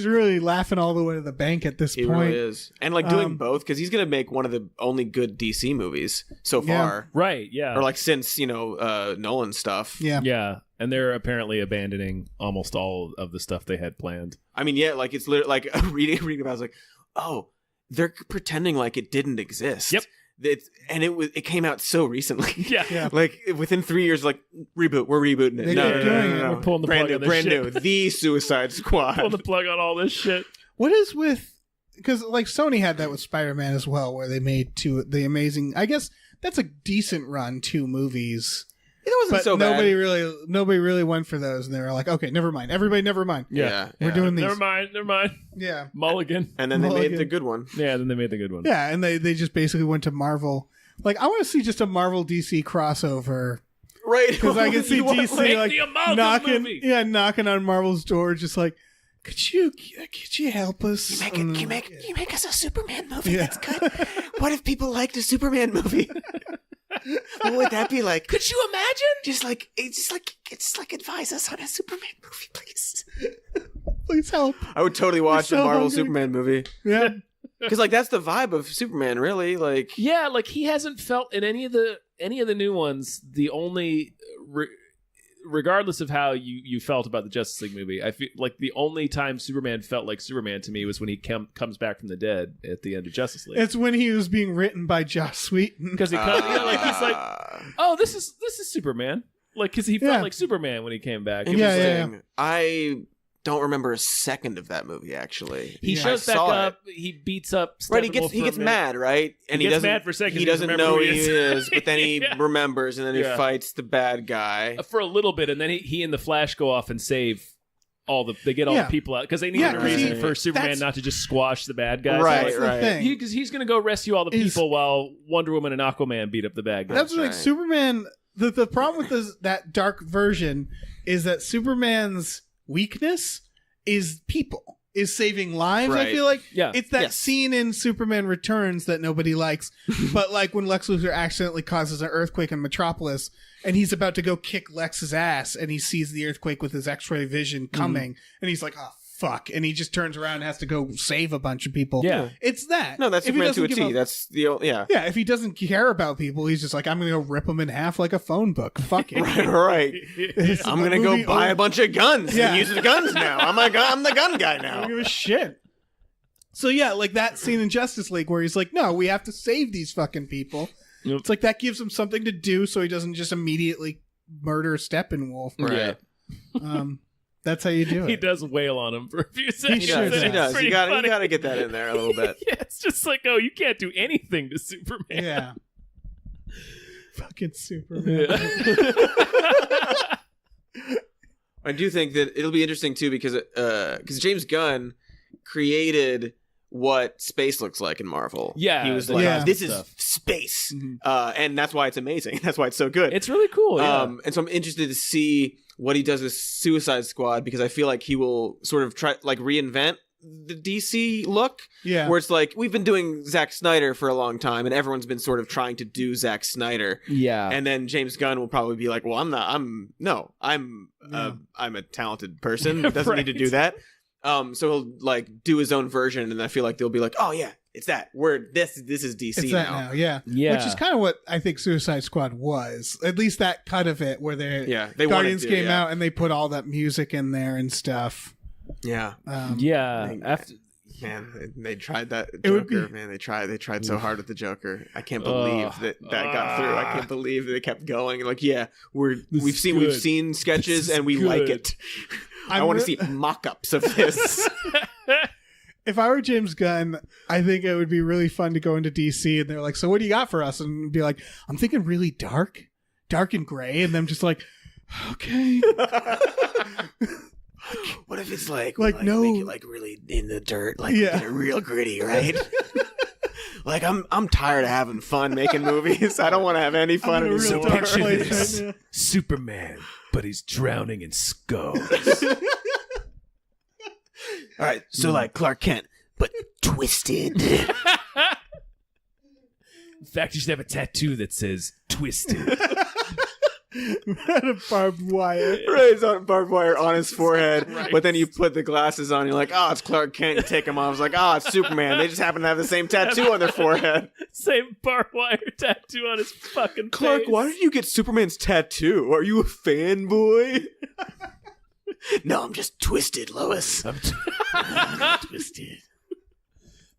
really laughing all the way to the bank at this He point. really is. And like doing both, because he's going to make one of the only good DC movies so far. Right, yeah. Or like since, Nolan stuff. Yeah. Yeah. And they're apparently abandoning almost all of the stuff they had planned. I mean, yeah, like it's literally like reading about it, I was like, oh, they're pretending like it didn't exist. Yep. It came out so recently. Yeah. Like within 3 years, like reboot, we're rebooting it. They kept doing it. We're pulling the brand plug new, on this brand shit. new. The Suicide Squad. Pull the plug on all this shit. What is with... Because like Sony had that with Spider-Man as well, where they made the amazing... I guess that's a decent run, 2 movies. It wasn't But so bad. nobody really went for those, and they were like, okay, never mind. Everybody, never mind. Yeah. We're doing these. Never mind. Yeah. Mulligan. And then they Mulligan. made the good one. Yeah, then they made the good one. Yeah, and they just basically went to Marvel. Like, I want to see just a Marvel DC crossover. Right. Because I can see DC Make like the Amalgam movie. knocking on Marvel's door, just like, could you help us? Can you make us a Superman movie Yeah. that's good? What if people liked a Superman movie? What would that be like? Could you imagine? Just like advise us on a Superman movie, please. Please help. I would totally watch so a Marvel hungry. Superman movie. Yeah. Because like that's the vibe of Superman, really. Like Yeah, like he hasn't felt in any of the new ones. The only, regardless of how you felt about the Justice League movie, I feel like the only time Superman felt like Superman to me was when he comes back from the dead at the end of Justice League. It's when he was being written by Joss Whedon. Because he comes, like he's like, oh, this is Superman. Like because he felt like Superman when he came back. interesting. I don't remember a second of that movie. Actually, He shows I back saw up. He beats up. Right, he Steppenwolf gets for a minute. mad, right? And He he gets doesn't mad for a second 'cause He he doesn't doesn't know remember who who he he is, but then he Yeah. remembers, and then he Yeah. fights the bad guy. For a little bit, and then he and the Flash go off and save they get all Yeah. the people out because they need Yeah, a 'cause reason he- for Superman that's- not to just squash the bad guys. Right, That's the thing. Because he's going to go rescue all the Is- people while Wonder Woman and Aquaman beat up the bad guys. That's like right. Superman. The problem with that dark version is that Superman's weakness is people, is saving lives. I Right. feel like Yeah. it's that Yes. scene in Superman Returns that nobody likes, but like when Lex Luthor accidentally causes an earthquake in Metropolis, and he's about to go kick Lex's ass, and he sees the earthquake with his X-ray vision coming, and he's like, "Oh fuck!" and he just turns around and has to go save a bunch of people. Yeah. It's that. No, that's If he Superman to a doesn't give T. That's the yeah. Yeah, if he doesn't care about people, he's just like, I'm going to go rip them in half like a phone book. Fuck it. Right. It's I'm a gonna go movie buy over- a bunch of guns Yeah. and use the guns now. I'm the gun guy I now. don't give a shit. So yeah, like that scene in Justice League where he's like, no, we have to save these fucking people. Yep. It's like that gives him something to do so he doesn't just immediately murder Steppenwolf. Right. That's how you do it. He does wail on him for a few seconds. He sure does. does. He It's does. pretty You got funny. to get that in there a little bit. Yeah, it's just like, oh, you can't do anything to Superman. Yeah. Fucking Superman. I do think that it'll be interesting too because James Gunn created what space looks like in Marvel. Yeah, he was the like, cosmic "This is stuff. space," Mhm. and that's why it's amazing. That's why it's so good. It's really cool. Yeah. And so I'm interested to see what he does with Suicide Squad because I feel like he will sort of try like reinvent the DC look, Yeah. where it's like we've been doing Zack Snyder for a long time, and everyone's been sort of trying to do Zack Snyder. yeah. And then James Gunn will probably be like, "Well, I'm a talented person that doesn't need to do that." So he'll like do his own version, and I feel like they'll be like, "Oh yeah, it's that. This is DC It's that now." now, yeah. Yeah. Which is kind of what I think Suicide Squad was. At least that cut of it where Yeah, they Guardians wanted to, came yeah. out and they put all that music in there and stuff. Yeah, yeah. Like- After Man, they tried that Joker. Man, they tried so hard with the Joker. I can't believe that got through. I can't believe that they kept going. Like, yeah, we've seen sketches and we like it. I want to see mock-ups of this. If I were James Gunn, I think it would be really fun to go into DC and they're like, "So what do you got for us?" And be like, "I'm thinking really dark and gray," and them just like, "Okay." What if it's like no, make it like really in the dirt, like get it real gritty, right? Like I'm tired of having fun making movies. I don't want to have any fun anymore. Superman, but he's drowning in skulls. All right, so like Clark Kent, but twisted. In fact, you should have a tattoo that says "twisted." A barbed wire. Right, it's on barbed wire on his forehead. Right. But then you put the glasses on, you're like, oh, it's Clark Kent. You take them off. It's like, oh, it's Superman. They just happen to have the same tattoo on their forehead. Same barbed wire tattoo on his fucking Clark, face. why did you get Superman's tattoo? Are you a fanboy? No, I'm just twisted, Lois. I'm twisted.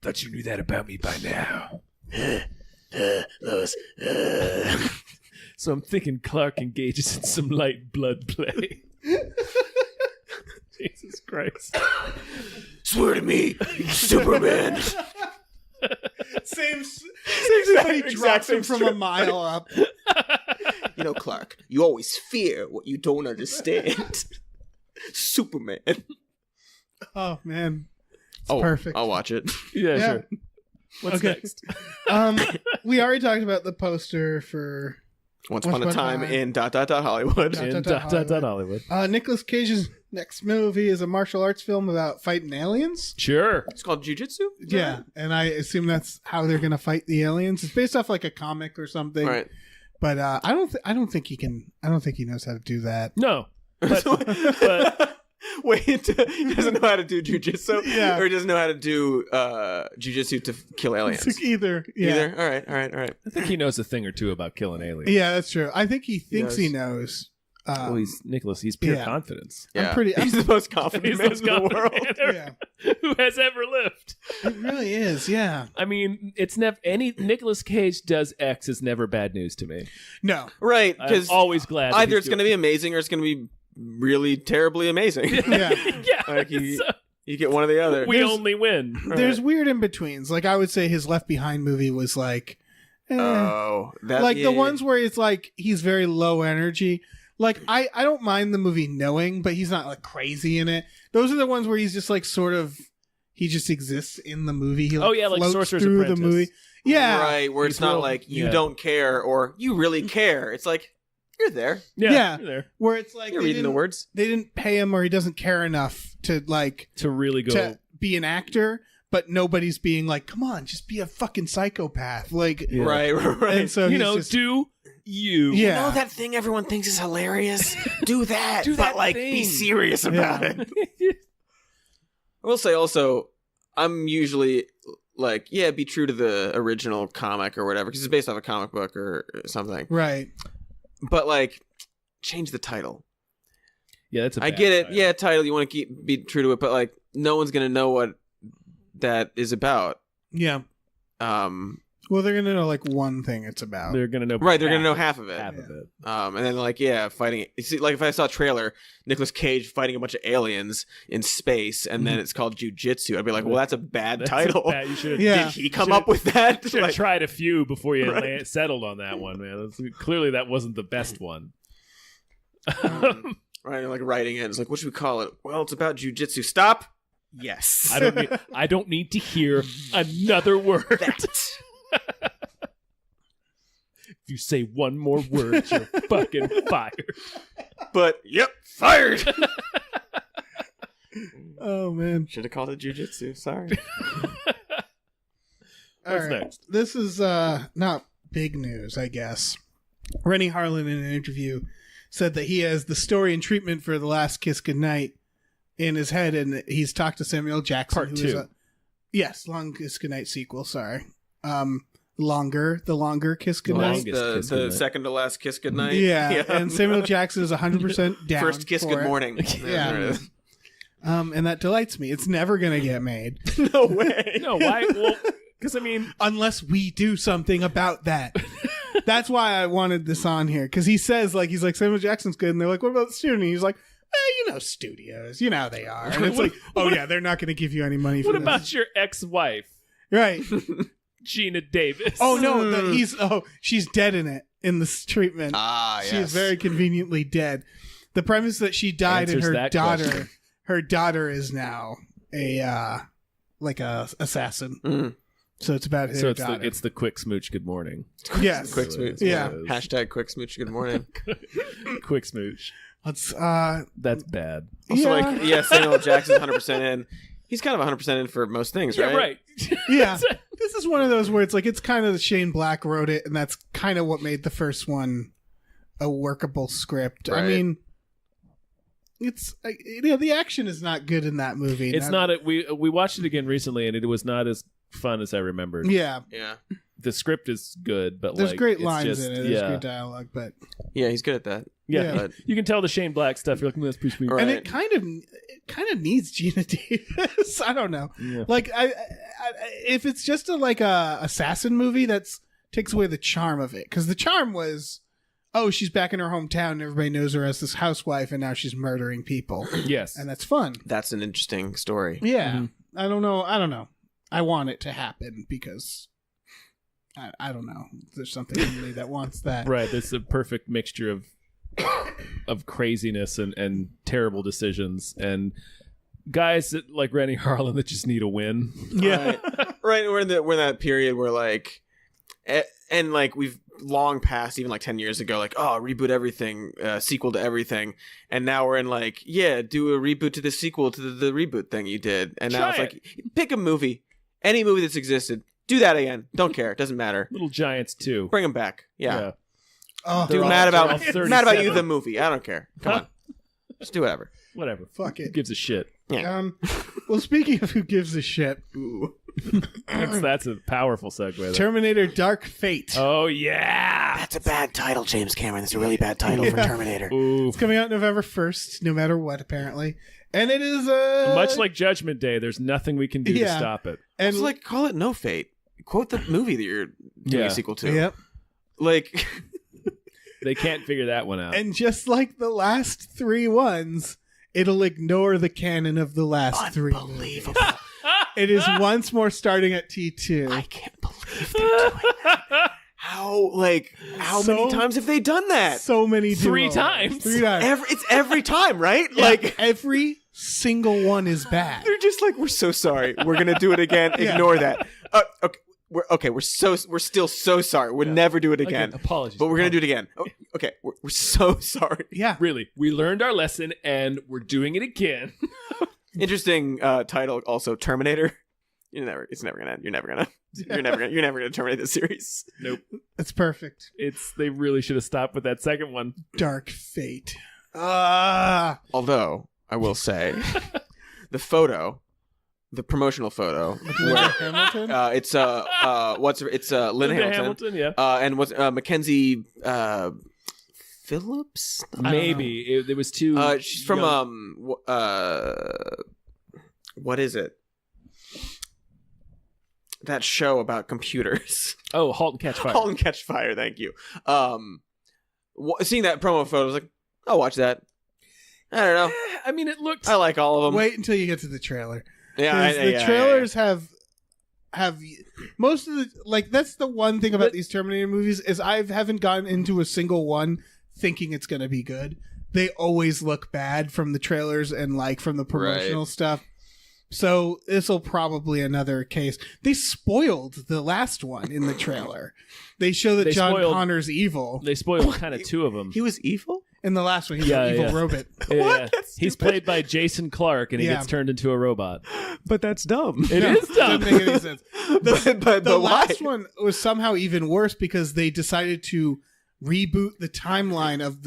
Thought you knew that about me by now. Lois. So I'm thinking Clark engages in some light blood play. Jesus Christ. Swear to me, Superman. Same exact drops him from a mile up. You know, Clark, you always fear what you don't understand. Superman. Oh, man. It's perfect. I'll watch it. Yeah, sure. What's next? We already talked about the poster for Once Upon a Time in ... Hollywood. Hollywood. Nicolas Cage's next movie is a martial arts film about fighting aliens. Sure. It's called Jiu-Jitsu? Yeah, and I assume that's how they're going to fight the aliens. It's based off like a comic or something. Right. But I don't think he knows how to do that. No. But wait, he doesn't know how to do jujitsu? Yeah. Or he doesn't know how to do jujitsu to kill aliens? Either. Yeah. Either? All right. I think he knows a thing or two about killing aliens. Yeah, that's true. I think he thinks he knows. Well, he's Nicholas. He's pure confidence. Yeah. He's the most confident man in the world. Who has ever lived. It really is, yeah. I mean, it's never any Nicolas Cage does X is never bad news to me. No. Right, I'm always glad. Either it's going to be amazing or it's going to be really terribly amazing. Yeah. Yeah. Like you get one or the other. We only win. There's weird in betweens. Like I would say his Left Behind movie was like the ones where it's like he's very low energy. Like I don't mind the movie knowing, but he's not like crazy in it. Those are the ones where he's just like sort of he just exists in the movie. He like Sorcerer's through Apprentice. The movie. Yeah. Right, where it's not like you don't care or you really care. It's like you're there. Yeah. You're there. Where it's like you're reading the words. They didn't pay him or he doesn't care enough to really go to be an actor, but nobody's being like, come on, just be a fucking psychopath. Like Right. And so do you. Yeah. You know that thing everyone thinks is hilarious? Do that. Be serious about it. I will say also, I'm usually like, be true to the original comic or whatever, because it's based off a comic book or something. Right. But like, change the title. Yeah, that's I get it. Title. Yeah, title, you want to be true to it, but like, no one's going to know what that is about. Yeah. Well, they're gonna know like one thing it's about. They're gonna know, right? They're gonna know half of it. And then like fighting. You see, like if I saw a trailer, Nicolas Cage fighting a bunch of aliens in space, and then it's called Jiu-Jitsu, I'd be like, well, that's a bad title. Did he come up with that? You should have tried a few before you settled on that one, man. Clearly, that wasn't the best one. Right, like writing it, it's like, what should we call it? Well, it's about Jiu-Jitsu. Stop. Yes. I don't need to hear another word. If you say one more word, you're fucking fired. But fired. Oh man, should have called it Jiu-Jitsu. Sorry. What's next? This is not big news, I guess. Rennie Harlan in an interview said that he has the story and treatment for The Last Kiss Goodnight in his head, and he's talked to Samuel Jackson. Part 2. Yes, Long Kiss Goodnight sequel. Sorry. The longer Kiss Goodnight. The second to last Kiss Goodnight. Yeah, and Samuel Jackson is 100% down. First Kiss Good Morning. Yeah. And that delights me. It's never going to get made. No way. No, why? Well, because I mean, unless we do something about that. That's why I wanted this on here. Because he says, like, he's like, Samuel Jackson's good. And they're like, what about the studio? And he's like, studios. You know how they are. And it's like, yeah, they're not going to give you any money for what this. about your ex-wife, Right. Gina Davis? Oh, no. She's dead in it, in this treatment. Yes. She is very conveniently dead. The premise that she died Answers and that question. her daughter is now a assassin. So it's about her So daughter. it's the quick smooch. Good morning. Yes. Quick smooch. Yeah. Hashtag quick smooch. Good morning. Quick smooch. Let's That's bad. Also, Samuel Jackson's 100% in. He's kind of 100% in for most things, right? Yeah, right. Yeah. This is one of those where it's like, it's kind of Shane Black wrote it, and that's kind of what made the first one a workable script. Right. I mean, it's the action is not good in that movie. It's not. We watched it again recently, and it was not as fun as I remembered. Yeah. The script is good, but there's great it's lines just, in it. There's great dialogue, but Yeah, he's good at that. Yeah, Yeah. you can tell the Shane Black stuff. You're like, that's pretty sweet. Right. and it kind of needs Gina Davis. I don't know. Yeah. Like I if it's just a assassin movie, that's takes away the charm of it. Because the charm was, she's back in her hometown and everybody knows her as this housewife, and now she's murdering people. Yes, And that's fun. That's an interesting story. Yeah. Mm-hmm. I don't know. I want it to happen because I don't know. There's something in me that wants that. right. It's a perfect mixture of craziness and terrible decisions and guys that, like Randy Harlan, that just need a win. Yeah. Right. We're in that period where like, and like we've long past even like 10 years ago, like, reboot everything, sequel to everything. And now we're in like, do a reboot to the sequel to the reboot thing you did. And now it's like, pick a movie, any movie that's existed, do that again. Don't care. It doesn't matter. Little Giants too. Bring them back. Yeah. Oh, Dude, They're mad all about 37. you, the movie. I don't care. Come on. Just do whatever. Whatever. fuck Who it. gives a shit? Well, speaking of who gives a shit, That's a powerful segue. There. Terminator Dark Fate. Oh yeah. That's a bad title, James Cameron. That's a really bad title for Terminator. Ooh. It's coming out November 1st, no matter what, apparently. And it is Much like Judgment Day, there's nothing we can do to stop it. and It's like, call it No Fate. Quote the movie that you're doing a sequel to. Yep. Like, They can't figure that one out. And just like the last 3 ones, it'll ignore the canon of the last 3. unbelievable. It is once more starting at T2. I can't believe they're doing that. How many times have they done that? So many 3 do-overs. times. 3 times. It's every time, right? Yeah, Like, every single one is bad. they're just like, we're so sorry. We're gonna do it again. Yeah. Ignore that. Okay. We're still so sorry. We'll never do it again. Apologies. But we're gonna do it again. Okay. We're so sorry. Yeah. Really, we learned our lesson and we're doing it again. Interesting title. Also, Terminator. It's never gonna end. You're never gonna terminate the series. Nope. It's perfect. They really should have stopped with that second one. Dark Fate. Although I will say, the promotional photo, Linda Hamilton? it's Lynn Hamilton, yeah. and what's Mackenzie Phillips? Maybe it was too. She's from what is it? That show about computers. Oh, Halt and Catch Fire. Halt and Catch Fire. Thank you. Seeing that promo photo, I was like, I'll watch that. I don't know. I mean, it looked. I like all of them. Wait until you get to the trailer. Yeah, The trailers have most of the, like, that's the one thing about these Terminator movies is I haven't gotten into a single one thinking it's going to be good. They always look bad from the trailers and like from the promotional stuff. So this will probably another case. They spoiled the last one in the trailer. They show that John Connor's evil. They spoiled kind of 2 of them. He was evil? In the last one, he's an evil robot. Yeah. He's played by Jason Clarke, and he gets turned into a robot. But that's dumb. It is dumb. Doesn't make any sense. But The why? last one was somehow even worse because they decided to reboot the timeline of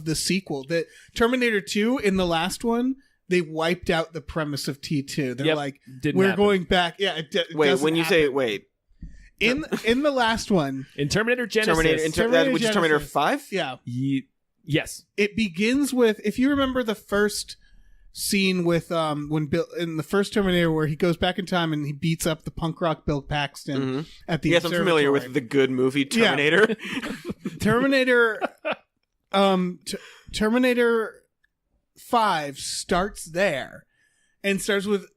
the sequel. The Terminator 2 in the last one, they wiped out the premise of T2. They're like, we're happen. going back. Yeah, it Wait, doesn't when you happen. say wait, in the last one, In Terminator Genesis. Terminator which is Terminator Genesis. 5? yeah, Yes. it begins with, if you remember the first scene with when Bill in the first Terminator where he goes back in time and he beats up the punk rock Bill Paxton at the Yes, I'm familiar with the good movie Terminator. Terminator Terminator 5 starts there and starts with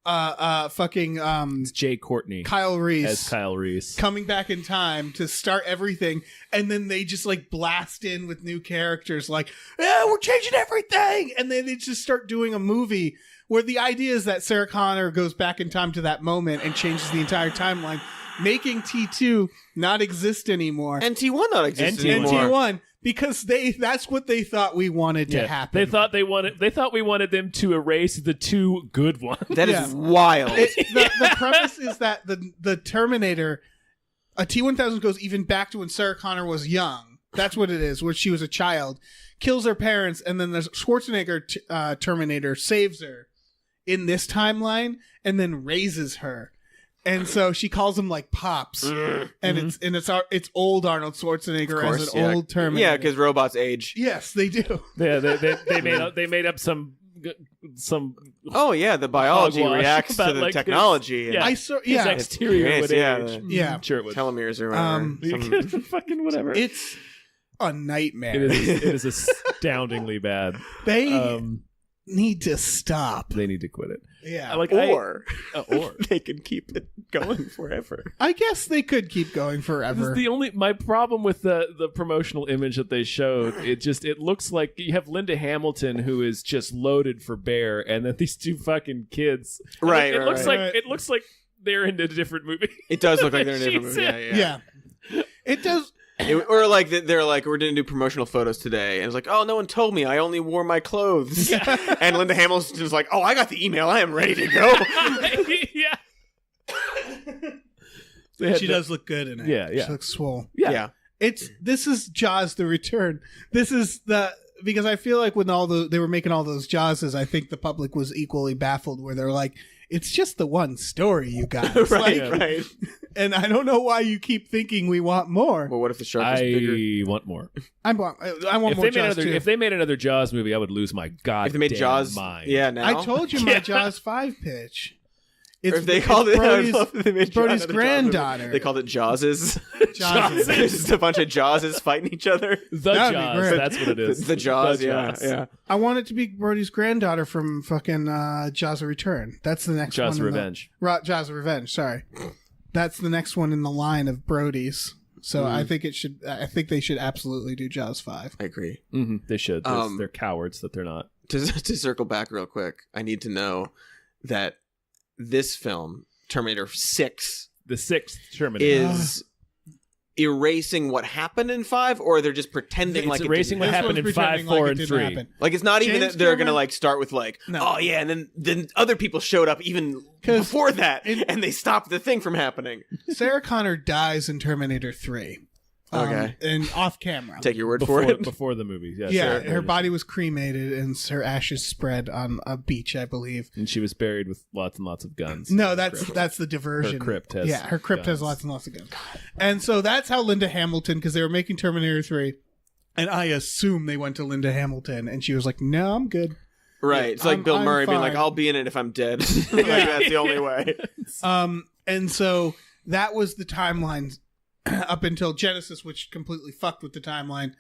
It's Jay Courtney Kyle Reese as Kyle Reese coming back in time to start everything, and then they just like blast in with new characters like, yeah, we're changing everything, and then they just start doing a movie where the idea is that Sarah Connor goes back in time to that moment and changes the entire timeline, making T2 not exist anymore And T1 not exist and anymore. T1 because that's what they thought we wanted to happen. They thought we wanted them to erase the two good ones. That is wild. The premise is that the Terminator, a T-1000 goes even back to when Sarah Connor was young. That's what it is, where she was a child, kills her parents, and then the Schwarzenegger Terminator saves her in this timeline and then raises her. And so she calls him like Pops, and it's old Arnold Schwarzenegger as an old Terminator. Yeah, because robots age. Yes, they do. Yeah, they made up some. Oh yeah, the biology hogwash reacts to about, the like, technology. this- and His exterior would age. Yeah. Sure it would. telomeres or whatever. Fucking whatever. It's a nightmare. It is astoundingly bad. They need to stop. They need to quit it. Yeah. Or Or they can keep it going forever. I guess they could keep going This forever. is the only my problem with the promotional image that they showed. It looks like you have Linda Hamilton who is just loaded for bear, and then these two fucking kids. Right, It looks right. like it looks like they're in a different movie. It does look like they're in a different She's movie. Yeah. Yeah. It does. Or like they're like, we're gonna do promotional photos today, and it's like, oh, no one told me. I only wore my clothes. And Linda Hamilton's like, oh, I got the email. I am ready to go. Yeah. She does look good in it. Yeah, yeah. She looks swole. Yeah. This is Jaws the Return. This is because I feel like when they were making all those Jawses, I think the public was equally baffled where they're like, it's just the one story, you guys. right. And I don't know why you keep thinking we want more. Well, what if the shark was bigger? I want more. I want more Jaws too. If they made another Jaws movie, I would lose my goddamn If they made Jaws, mind. yeah. Now I told you my Jaws 5 pitch. Or if they called it Brody's granddaughter. They called it Jawses. Jaws. There's just a bunch of Jawses fighting each other. The That'd be Jaws. great. That's what it is. The Jaws, The yeah, Jaws. yeah. I want it to be Brody's granddaughter from fucking Jaws of Return. That's the next Jaws one. Revenge. Jaws of Revenge, sorry. That's the next one in the line of Brody's. So I think they should absolutely do Jaws 5. I agree. Mm-hmm. They should. They're cowards that they're not. To circle back real quick, I need to know that this film, Terminator 6, The sixth Terminator. is erasing what happened in 5, or they're just pretending It's like erasing it what didn't happened in This 5, one's 4, pretending and like it 3. didn't happen. Like, it's not even James that they're Cameron- gonna like start with like, No. oh yeah, and then other people showed up even 'Cause before that, and they stopped the thing from happening. Sarah Connor dies in Terminator 3. Okay. And off camera. Take your word Before, for it. before the movie. Yeah, Yeah, Sarah- her body was cremated and her ashes spread on a beach, I believe. And she was buried with lots and lots of guns. No, that's the diversion. Her crypt has her crypt has guns. lots and lots of guns. And so that's how Linda Hamilton, because they were making Terminator 3, and I assume they went to Linda Hamilton, and she was like, "No, I'm good." Right. It's like Bill I'm Murray being like, fine. I'll be in it if I'm dead. Like, that's the only way. And so that was the timeline up until Genesis, which completely fucked with the timeline.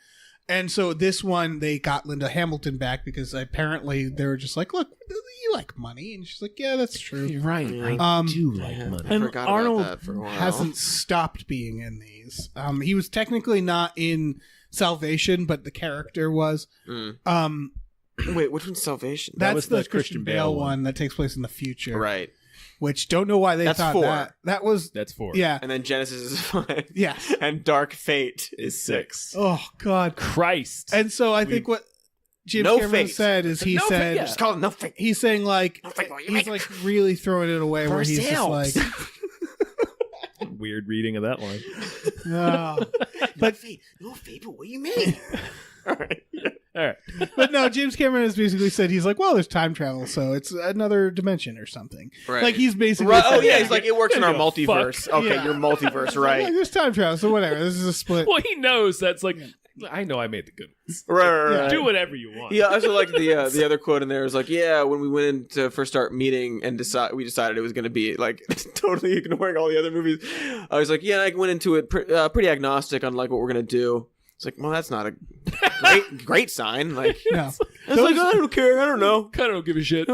And so this one, they got Linda Hamilton back because apparently they were just like, "Look, you like money," and she's like, "Yeah, that's true." You're right. Yeah. I do like Yeah. money. I And forgot Arnold about that for a while. hasn't stopped being in these. He was technically not in Salvation, but the character was. Wait, which one's Salvation? That's was the the Christian Bale one that takes place in the future. Right. Which don't know why they That's thought 4. that. That was That's 4. yeah. And then Genesis is 5. Yes. And Dark Fate Is 6. Oh God. Christ. And so I think what James No Cameron fate. said is he No said fate, yeah. Just call it No Fate. he's saying like No fate, well, you he's make like really throwing it away For where he's just ourselves. like Weird reading of that line. oh. No Fate. No Fate, but what do you mean? All right. All right. But no, James Cameron has basically said he's like, well, there's time travel, so it's another dimension or something. Right. Like he's basically Right. Oh said, yeah, he's like, it works in our Fuck. multiverse. Okay, Yeah. your multiverse, like, right? there's time travel, so whatever. This is a split. Well, he knows that's like I know I made the good ones. Right. Do whatever you want. Yeah, I also like the other quote in there is like, yeah, when we went in to first start meeting and we decided it was going to be like totally ignoring all the other movies. I was like, yeah, I went into it pretty agnostic on like what we're going to do. It's like, well, that's not a great sign. Like, No. it's like, I don't care. I don't know. Kind of don't give a shit.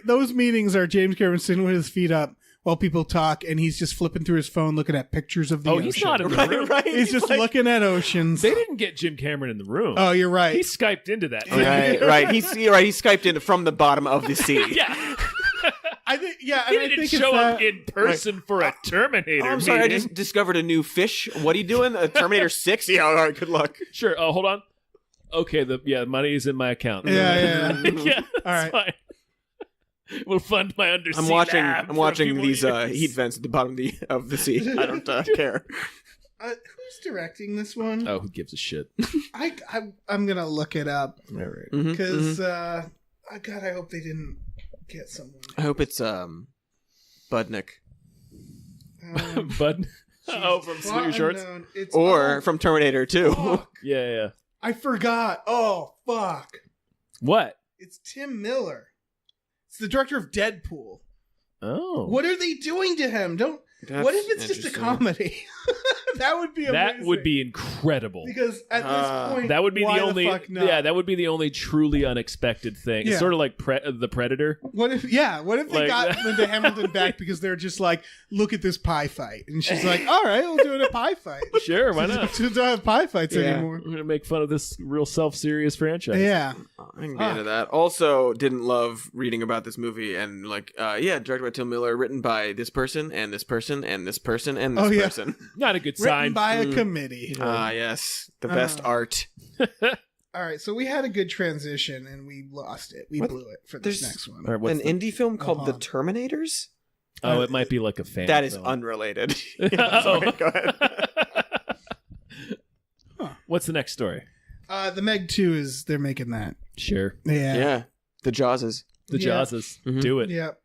Those meetings are James Cameron sitting with his feet up while people talk, and he's just flipping through his phone looking at pictures of the ocean. He's not in the room. Right. He's just like, looking at oceans. They didn't get Jim Cameron in the room. Oh, you're right. He Skyped into that. Right. He Skyped in from the bottom of the sea. Yeah. I think, yeah. He and I didn't think show it's up in person for a Terminator I'm sorry, I meeting. just discovered a new fish. What are you doing? A Terminator 6? Yeah, all right, good luck. Sure. Oh, hold on. Okay, the money is in my account. Yeah. Yeah, All right. fine. We'll fund my undersea I'm watching. lab I'm for a watching few more these years. heat vents at the bottom of the sea. I don't care. Who's directing this one? Oh, who gives a shit? I'm gonna look it up All right. because God, I hope they didn't get someone. I hope it's Budnick Bud. Oh, from Salute Your Shorts. Unknown. It's or from Terminator 2. fuck. Yeah. I forgot. Oh fuck! What? It's Tim Miller. It's the director of Deadpool. Oh. What are they doing to him? What if it's just a comedy? That would be amazing. That would be incredible. Because at this point, That would be why the only. fuck not? Yeah, that would be the only truly unexpected thing. Yeah. It's sort of like the Predator. What if they Like got that. Linda Hamilton back because they're just like, look at this pie fight, and she's like, all right, we'll do it a pie fight. Sure, why not? She don't have pie fights Yeah. anymore. We're gonna make fun of this real self-serious franchise. Yeah. I can get into that. Also, didn't love reading about this movie and like, directed by Tim Miller, written by this person and this person and this person and this person. Not a good Written sign. by a committee. Yes, the best art. All right, so we had a good transition and we lost it. We blew it for this next one. All right, what's An indie film called The on. Terminators. Oh, it might be like a fan. That is film. unrelated. Oh. Go ahead. What's the next story? The Meg 2 is, they're making that. Sure. Yeah. Yeah, the Jawses. The Yeah. Jawses. Mhm. Do it. Yep.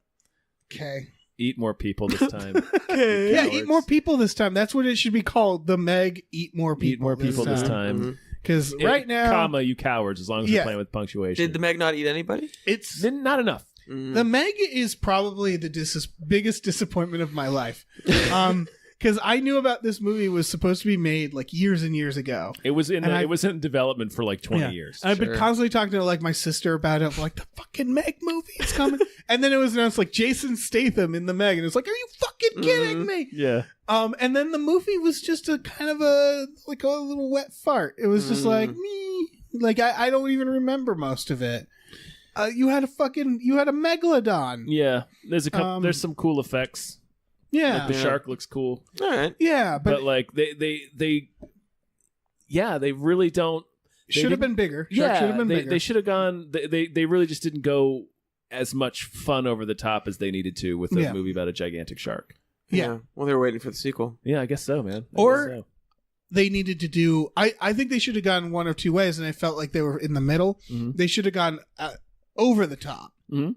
Okay. Eat more people this time. Yeah, Cowards. eat more people this time. That's what it should be called. The Meg, eat more people. Eat more people this time. Because right now, comma, you cowards, as long as Yeah. you're playing with punctuation. Did the Meg not eat anybody? it's Then not enough. the Meg is probably the biggest disappointment of my life. Because I knew about this movie was supposed to be made like years and years ago. It was in And it was in development for like 20 Yeah. years. And I've been Sure. constantly talking to like my sister about it, like the fucking Meg movie is coming. And then it was announced like Jason Statham in the Meg, and it's like, are you fucking kidding me? Yeah. And then the movie was just a kind of a little wet fart. It was just like me. Like I don't even remember most of it. You had a megalodon. Yeah. There's a couple, Um, there's some cool effects. Yeah. Like the shark looks cool. All right. Yeah, But but like they really don't. should have been bigger. Shark should have been bigger. They should have gone. They really just didn't go as much fun over the top as they needed to with a Yeah. movie about a gigantic shark. Yeah. Well, they were waiting for the sequel. Yeah, I guess so, man. I Or- guess so. They needed to do. I think they should have gone one of two ways, and I felt like they were in the middle. Mhm. They should have gone over the top, Mhm.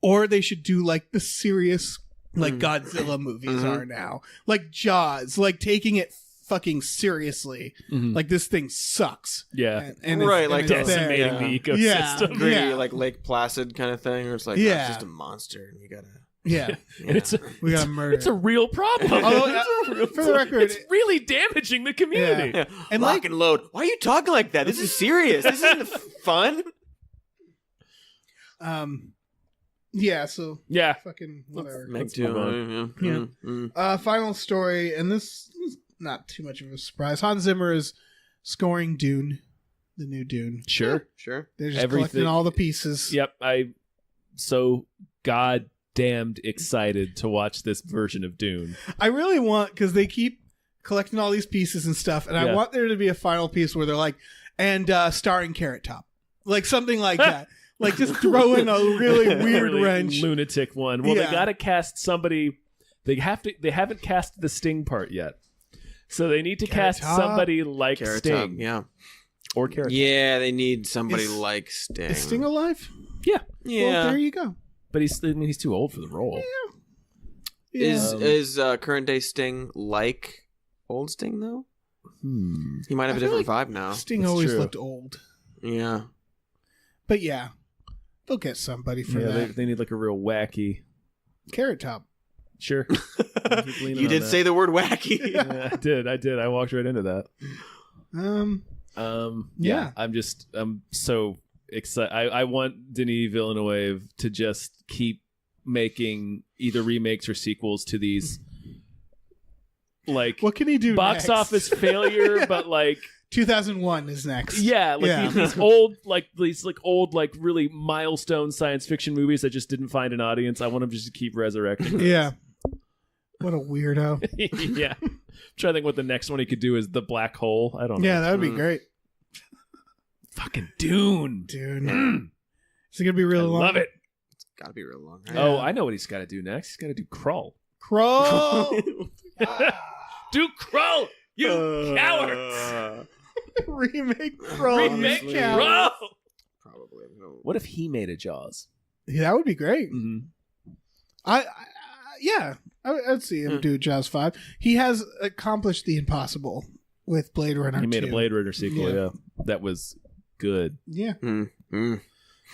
or they should do like the serious, like Godzilla movies are now, like Jaws, like taking it fucking seriously. Mhm. Like this thing sucks. Yeah. And Right, it's, like and it's there. Decimating the ecosystem. Yeah. Gritty, like Lake Placid kind of thing, where it's like, Yeah. it's just a monster, and you gotta. Yeah, And it's a, we got to murder. it's a real problem. Although, It's a real for the record, it's really damaging the community. Yeah. And And lock like- and load. Why are you talking like that? This is serious. This isn't fun. Yeah. So Yeah. fucking whatever. Meg Let's too. move on. Yeah. Mm. Final story, and this is not too much of a surprise. Hans Zimmer is scoring Dune, the new Dune. Sure. Sure. They're just Everything- collecting all the pieces. Yep. I'm so goddamned excited to watch this version of Dune. I really want, because they keep collecting all these pieces and stuff, and I Yeah. want there to be a final piece where they're like, and starring Carrot Top, like something like that. Like just throw in a really weird Really wrench. lunatic one. Well, Yeah. they got to cast somebody. They haven't cast the Sting part yet, so they need to Carrot cast Top. somebody like Carrot Sting. Top, yeah. Or Carrot Top. Yeah, they need somebody Is- like Sting. Is Sting alive? Yeah, Yeah. Well, there you go. but he's too old for the role. Yeah. Is current day Sting like old Sting though? He might have a different vibe now. Sting That's always true. looked old. Yeah. But yeah, they'll get somebody for that. They need like a real wacky. Carrot Top. Sure. You did say the word wacky. Yeah, I did. I walked right into that. Yeah. I'm so excited. I want Denis Villeneuve to just keep making either remakes or sequels to these, like, What can he do box next? office failure, but like 2001 is next. yeah, like Yeah. these old really milestone science fiction movies that just didn't find an audience. I want him just to keep resurrecting. Yeah. What a weirdo. Yeah. I'm trying to think what the next one he could do is The Black Hole. I don't know. Yeah, that would be great. Fucking Dune. Dude. Is it going to be really long? Love it. Gotta be real long. Right? Yeah. Oh, I know what he's got to do next. He's got to do Krull. Crow. Do Krull, you cowards! Remake Crow. Remake you Krull. cowards. Probably. No. What if he made a Jaws? Yeah, that would be great. Mm-hmm. I'd see him do Jaws 5. He has accomplished the impossible with Blade Runner 2. He made a Blade Runner sequel. Yeah, that was good. Yeah.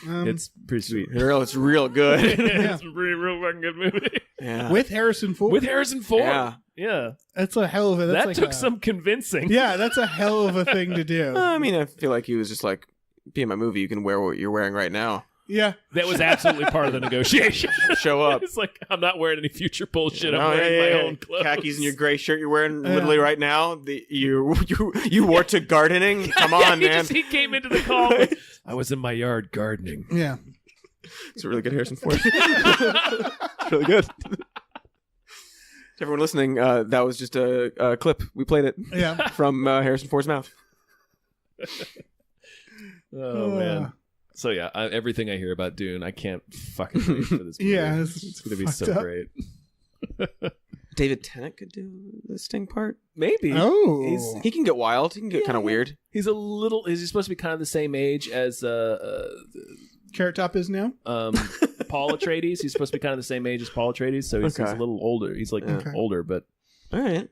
It's pretty sweet. It's real good. It's a real fucking good movie. Yeah. With Harrison Ford. With Harrison Ford. Yeah. Yeah. That's a hell of a... That's That like took a- some convincing. Yeah, that's a hell of a thing to do. I mean, I feel like he was just like, be in my movie, you can wear what you're wearing right now. Yeah. That was absolutely part of the negotiation. Show up. It's like, I'm not wearing any future bullshit. I'm Oh, wearing yeah, my yeah. own clothes. Khakis and your gray shirt you're wearing literally right now. You wore to gardening. Come on, man. He came into the call. with, I was in my yard gardening. Yeah. It's a really good Harrison Ford. It's really good. To everyone listening, that was just a clip. We played it Yeah. from Harrison Ford's mouth. Oh, man. So, yeah, everything I hear about Dune, I can't fucking wait for this movie. Yeah, It's going to be fucked so up. great. David Tennant could do the Sting part. Maybe. Oh. He can get wild. He can get kind of weird. He's a little... Is he supposed to be kind of the same age as Carrot Top is now? Paul Atreides? He's supposed to be kind of the same age as Paul Atreides, so he's a little older. He's like older, but... All right.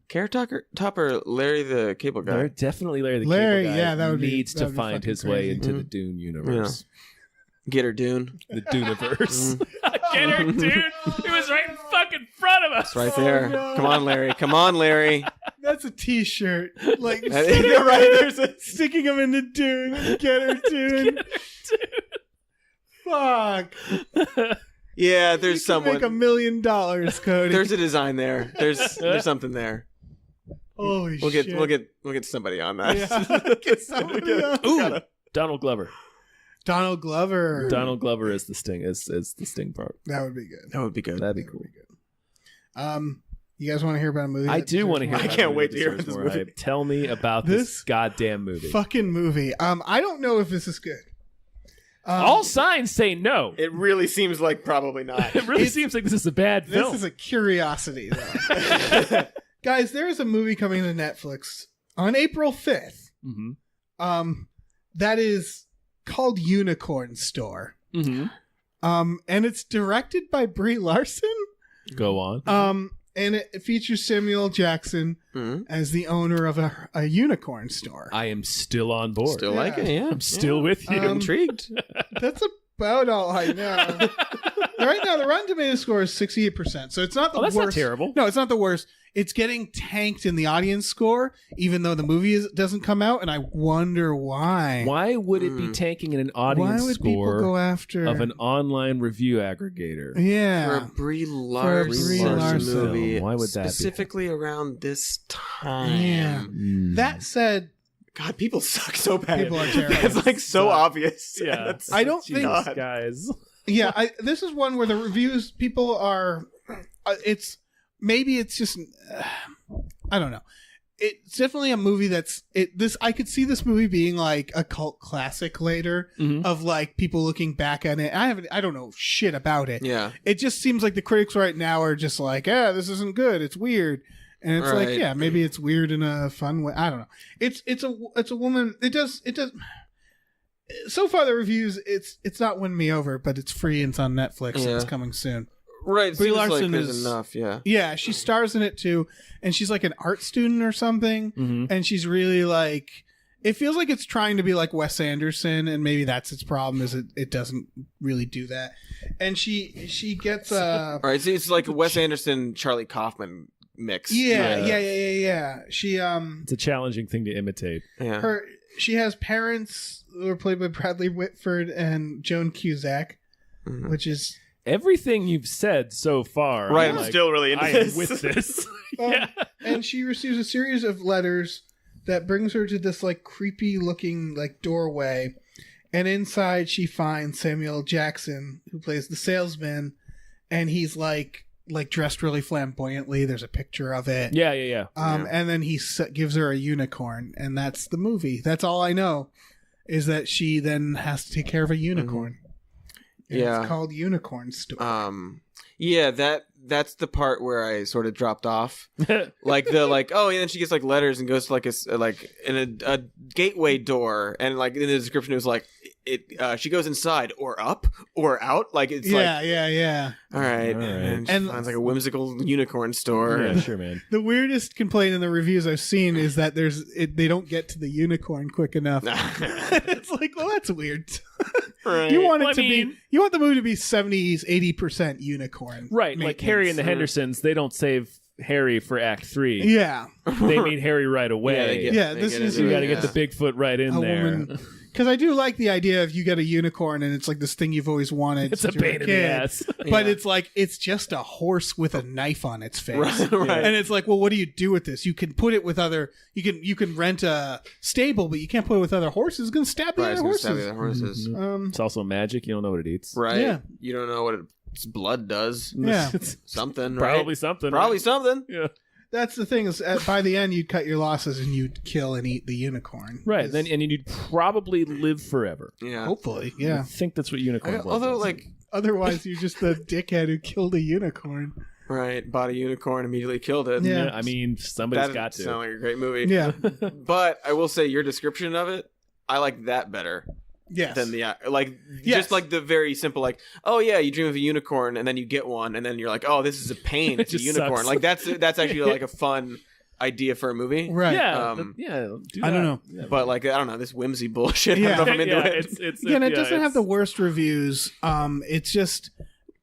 Carrot Top or Larry the Cable Guy? Larry, definitely Larry the Larry, Cable Guy yeah, that would be- needs that to would be find fucking his way crazy. into the Dune universe. Get her, Dune. The Duneverse. Get her, dude! It was right in fucking front of us! It's right there. no. Come on, Larry. Come on, Larry. That's a t-shirt. Like, You're right. There's a sticking him into Dune. Get her, Dune. Fuck. Yeah, there's You someone. make $1 million, Cody. There's a design there. There's something there. Holy We'll shit. get somebody on that. Yeah. Get somebody on. Ooh! Donald Glover. Donald Glover. Donald Glover is the Sting. Is the Sting part. That would be good. That would be good. That'd be cool. You guys want to hear about a movie? I do want to hear. I about can't a movie wait to that hear deserves this more movie. hype. Tell me about This this goddamn movie. fucking movie. I don't know if this is good. All signs say no. It really seems like probably not. It really seems like this is a bad film. This is a curiosity, though. Guys, there is a movie coming to Netflix on April 5th. Mm-hmm. That is called Unicorn Store. Mm-hmm. And it's directed by Brie Larson. Go on. And it features Samuel Jackson as the owner of a unicorn store. I am still on board. Still like it, yeah. I'm still with you. Intrigued. That's about all I know. Right now, the Rotten Tomatoes score is 68%. So it's not the Oh, that's worst. not terrible. No, it's not the worst. It's getting tanked in the audience score, even though the movie doesn't come out, and I wonder why. Why would it be tanking in an audience Why would people score go after of an online review aggregator? Yeah. For a Brie Larson, Larson movie. Why would that be? specifically around this time? Yeah. That said, God, people suck so bad. People are terrible. It's like so obvious. Yeah. That's- I don't think Jesus, guys. yeah, this is one where the reviews people are. It's maybe it's just I don't know. It's definitely a movie that's this. I could see this movie being like a cult classic later of like people looking back at it. I don't know shit about it. Yeah. It just seems like the critics right now are just like, yeah, this isn't good. It's weird. And it's like, Right. yeah, maybe it's weird in a fun way. I don't know. It's a woman. It does. So far, the reviews it's not winning me over, but it's free and it's on Netflix and it's coming soon. Right. It Brie seems Larson like there's is enough. Yeah. Yeah, she stars in it too, and she's like an art student or something, and she's really like. It feels like it's trying to be like Wes Anderson, and maybe that's its problem is it doesn't really do that. And she gets All right, so it's like a Wes Anderson, Charlie Kaufman mix. Yeah. She It's a challenging thing to imitate. Yeah. She has parents who are played by Bradley Whitford and Joan Cusack, which is Everything you've said so far, Right, I'm I'm like, still really into I this. am with this. Yeah. and she receives a series of letters that brings her to this like creepy looking like doorway, and inside she finds Samuel Jackson, who plays the salesman, and he's like dressed really flamboyantly. There's a picture of it. Yeah. And then he gives her a unicorn, and that's the movie. That's all I know, is that she then has to take care of a unicorn. And it's called Unicorn Store. Yeah, that's the part where I sort of dropped off. Like oh, and then she gets like letters and goes to like a gateway door, and like in the description it was like she goes inside or up or out. Like it's yeah. All right. And she finds like a whimsical unicorn store. Yeah, sure, man. The weirdest complaint in the reviews I've seen is that they don't get to the unicorn quick enough. It's like, well, that's weird. Right. You want you want the movie to be 70s, 80% unicorn. Right, like Harry and the Hendersons, they don't save Harry for Act 3. Yeah. They meet Harry right away. You You got to get the Bigfoot right in there. Because I do like the idea of you get a unicorn and it's like this thing you've always wanted. It's a pain in the ass. But it's like, it's just a horse with a knife on its face. Right. And it's like, well, what do you do with this? You can put it with other, you can rent a stable, but you can't put it with other horses. It's going to stab the other horses. It's also magic. You don't know what it eats. Right. Yeah. You don't know what its blood does. Yeah. Something, Probably right? something. Probably something. Yeah. That's the thing is, by the end, you'd cut your losses and you'd kill and eat the unicorn. Right. Then and you'd probably live forever. Yeah. Hopefully, yeah. I think that's what unicorn blood Although, does. like, Otherwise, you're just the dickhead who killed a unicorn. right, bought a unicorn, immediately killed it. Yeah. I mean, somebody's That got to. sound like a great movie. Yeah. But I will say your description of it, I like that better Yes. than the Yes. just like the very simple like, oh yeah, you dream of a unicorn and then you get one and then you're like, oh, this is a pain. It's a just unicorn. sucks. Like that's actually like a fun idea for a movie. Right. Yeah. Um, Do I don't that. know. Yeah. But like I don't know, this whimsy bullshit. Yeah. I don't know if I'm into Yeah, it. it's Again, it yeah, doesn't have the worst reviews. It's just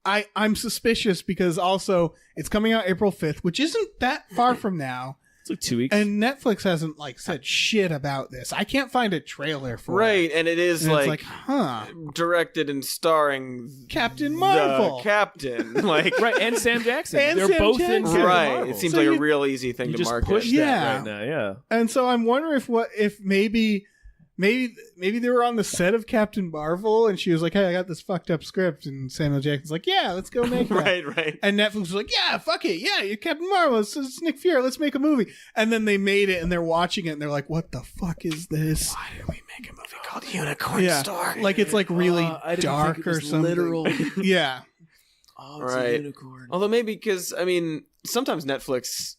I'm suspicious because also it's coming out April 5th, which isn't that far from now. It's like 2 weeks. And Netflix hasn't like said shit about this. I can't find a trailer for Right, it. and it is And like, it's like, huh. directed and starring Captain Marvel. the Captain. Like right, and Sam Jackson. And They're Sam both in Jackson. Captain right. Marvel. It seems So like a you- real easy thing you to just market. push Yeah. that right now. Yeah. And so I'm wondering if maybe they were on the set of Captain Marvel and she was like, hey, I got this fucked up script, and Samuel Jackson's like, yeah, let's go make that. right. And Netflix was like, yeah, fuck it. Yeah, you're Captain Marvel. It's Nick Fury. Let's make a movie. And then they made it and they're watching it and they're like, what the fuck is this? Why did we make a movie called Unicorn Yeah. Store? Like it's like really I didn't dark think it or was something. literal. Yeah. Oh, it's a unicorn. Although maybe because I mean sometimes Netflix,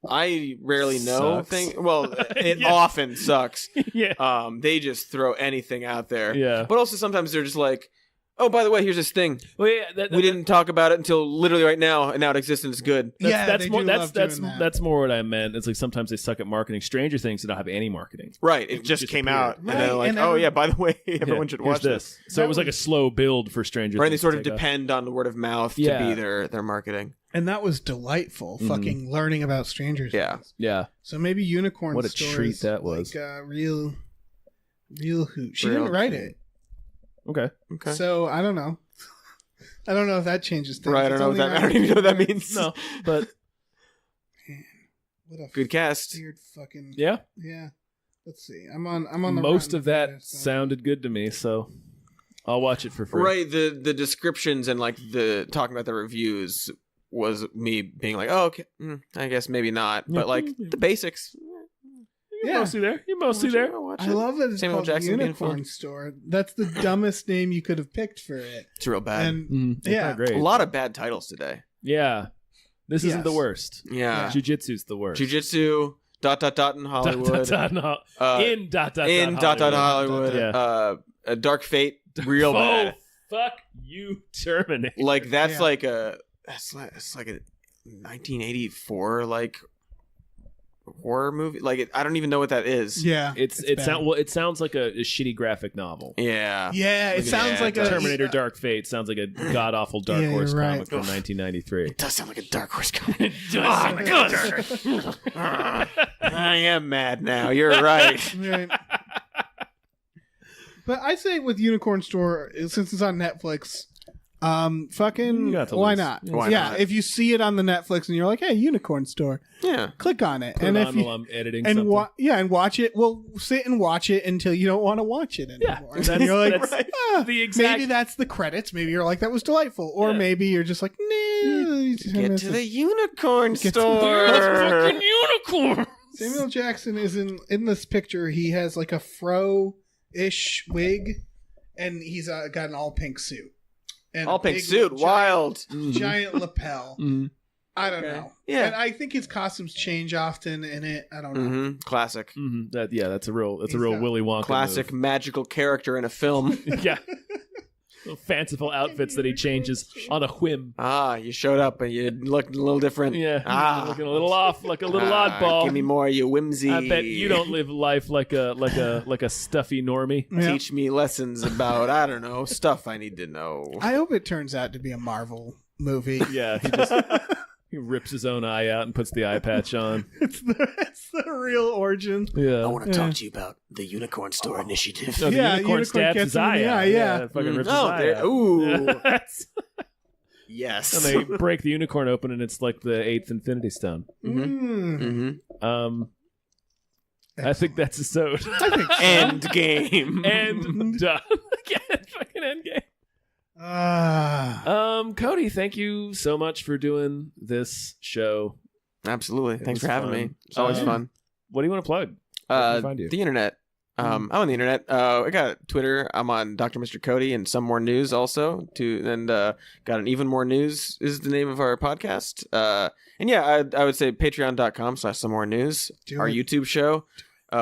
I rarely know Sucks. things. Well, it Yeah. often sucks. Yeah. They just throw anything out there. Yeah. But also sometimes they're just like, oh, by the way, here's this thing. Well, yeah, We didn't talk about it until literally right now, and now it exists and it's good. That's they more. do That's love that's doing that. that's more what I meant. It's like sometimes they suck at marketing. Stranger Things did not have any marketing. Right. It just just came appeared. out. And Right, then like, and oh every- yeah, by the way, everyone should Here's watch this. So it was like a slow build for Stranger Right, and they Things. sort to of take off. depend on the word of mouth Yeah. to be their marketing. And that was delightful, fucking learning about strangers. Yeah. Yeah. So maybe Unicorn What a Store treat is that was. Like real hoot. She Real didn't write cool. it. Okay. Okay. So I don't know. I don't know if that changes things. Right, I It's don't know only what that. I don't even know what that means. No, but What a Good cast. weird fucking yeah, yeah. Let's see. I'm on the most Rotten of that Tomatoes, so- sounded good to me, so I'll watch it for free. Right, the descriptions and like the talking about the reviews was me being like, oh, okay, I guess maybe not, Yeah. but like the basics. You're Yeah. mostly there. You're mostly there. I'll watch I it. love that it's Samuel called Jackson being Unicorn fun. Store. That's the dumbest name you could have picked for it. It's real bad. And It's yeah, not great. A lot of bad titles today. Yeah, this isn't the Yes. worst. Yeah. Jiu-Jitsu's the worst. Jiu-Jitsu, ... in Hollywood. No. Uh, in ... in ... Hollywood. Yeah. Dark Fate, real Oh, bad. fuck you, Terminator. Like that's Yeah. like a it's like a 1984 like horror movie. Like I don't even know what that is. Yeah, it sounds like a shitty graphic novel. Yeah. It sounds like a Terminator Dark Fate sounds like a god awful Dark Horse comic from 1993. It does sound like a Dark Horse comic. Oh my god! I am mad now. You're right. Right. But I say with Unicorn Store, since it's on Netflix, fucking why not? Why not? If you see it on the Netflix and you're like, hey, Unicorn Store, click on it. Put it on while I'm editing something. And watch it. Well, sit and watch it until you don't want to watch it anymore. And then you're like, maybe that's the credits. Maybe you're like, that was delightful. Or maybe you're just like, nah. Get to the Unicorn Store. Fucking unicorn. Samuel Jackson is in this picture. He has like a fro-ish wig, and he's got an all pink suit. And all pink suit, wild, giant lapel. I don't know. Yeah, and I think his costumes change often in it. I don't know. Classic. That's a real Willy Wonka classic move. Magical character in a film. Yeah. Fanciful outfits that he changes on a whim. You showed up and you looked a little different. Yeah, looking a little off, like a little oddball. Give me more of your whimsy. I bet you don't live life like a stuffy normie. Yeah. Teach me lessons about I don't know stuff I need to know. I hope it turns out to be a Marvel movie. Yeah, he rips his own eye out and puts the eye patch on. It's the real origin. Yeah, I want to talk to you about the Unicorn Store initiative. No, the unicorn stabs his eye out. Yeah. Fucking rips his eye out. Ooh. Yes. And they break the unicorn open, and it's like the 8th Infinity Stone. I think that's a sode. I think so. End game. And done. Again, fucking end game. Cody, thank you so much for doing this show. Absolutely. Thanks for having me. It's always fun. What do you want to plug? Where can we find you? The internet. I'm on the internet. I got Twitter. I'm on Dr. Mr. Cody and Some More News also. And got an Even More News is the name of our podcast. And yeah, I would say patreon.com/Some More News. Our YouTube show.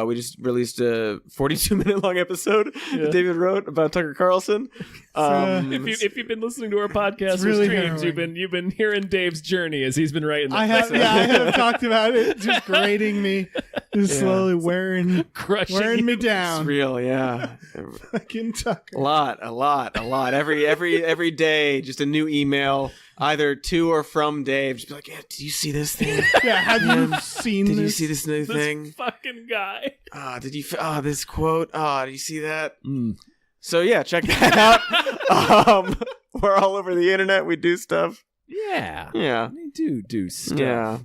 We just released a 42-minute long episode that David wrote about Tucker Carlson. If you've been listening to our podcast or streams, you've been hearing Dave's journey as he's been writing. I have talked about it, just grating me, just slowly wearing me down. It's real, yeah. Fucking Tucker. A lot. Every day, just a new email. Either to or from Dave. Just be like, did you see this thing? Yeah, have you seen this? Did you see this new thing? This fucking guy. This quote? Did you see that? So yeah, check that out. We're all over the internet. We do stuff. Yeah. We do stuff. Yeah.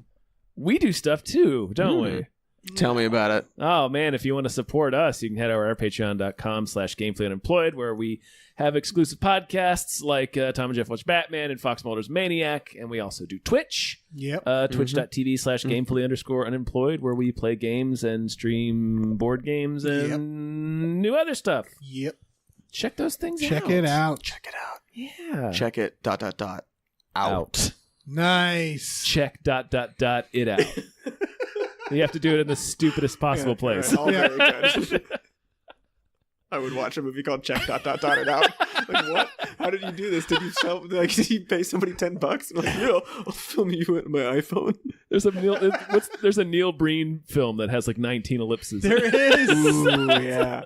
We do stuff too, don't we? Tell me about it. Oh man, if you want to support us, you can head over to our patreon.com/gamefullyunemployed, where we have exclusive podcasts like Tom and Jeff Watch Batman and Fox Mulder's Maniac, and we also do Twitch. Yep. Twitch.tv/gamefullyunemployed, where we play games and stream board games and new other stuff. Yep. Check those things out. Check it out. Yeah. Check it. ... Out. Nice. Check ... it out. You have to do it in the stupidest possible place. All very good. I would watch a movie called Check ... it out. Like, what? How did you do this? Did you pay somebody $10? I'm like, I'll film you with my iPhone. There's a Neil Breen film that has like 19 ellipses. There is. Ooh, yeah.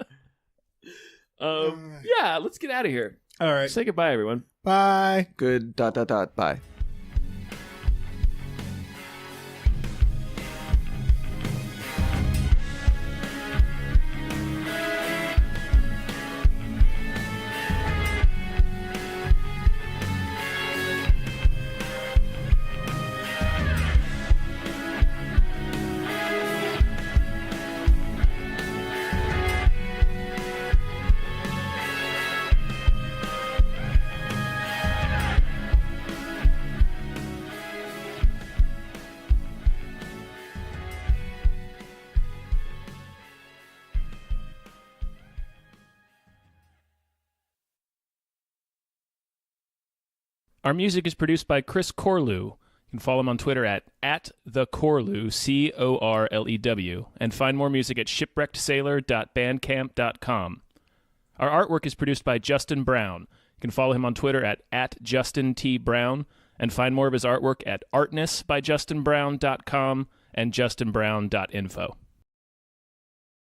Yeah, let's get out of here. All right. Say goodbye, everyone. Bye. Good ... Bye. Our music is produced by Chris Corlew. You can follow him on Twitter at @thecorlew, CORLEW, and find more music at shipwreckedsailor.bandcamp.com. Our artwork is produced by Justin Brown. You can follow him on Twitter at JustinTBrown, And find more of his artwork at artnessbyjustinbrown.com and justinbrown.info.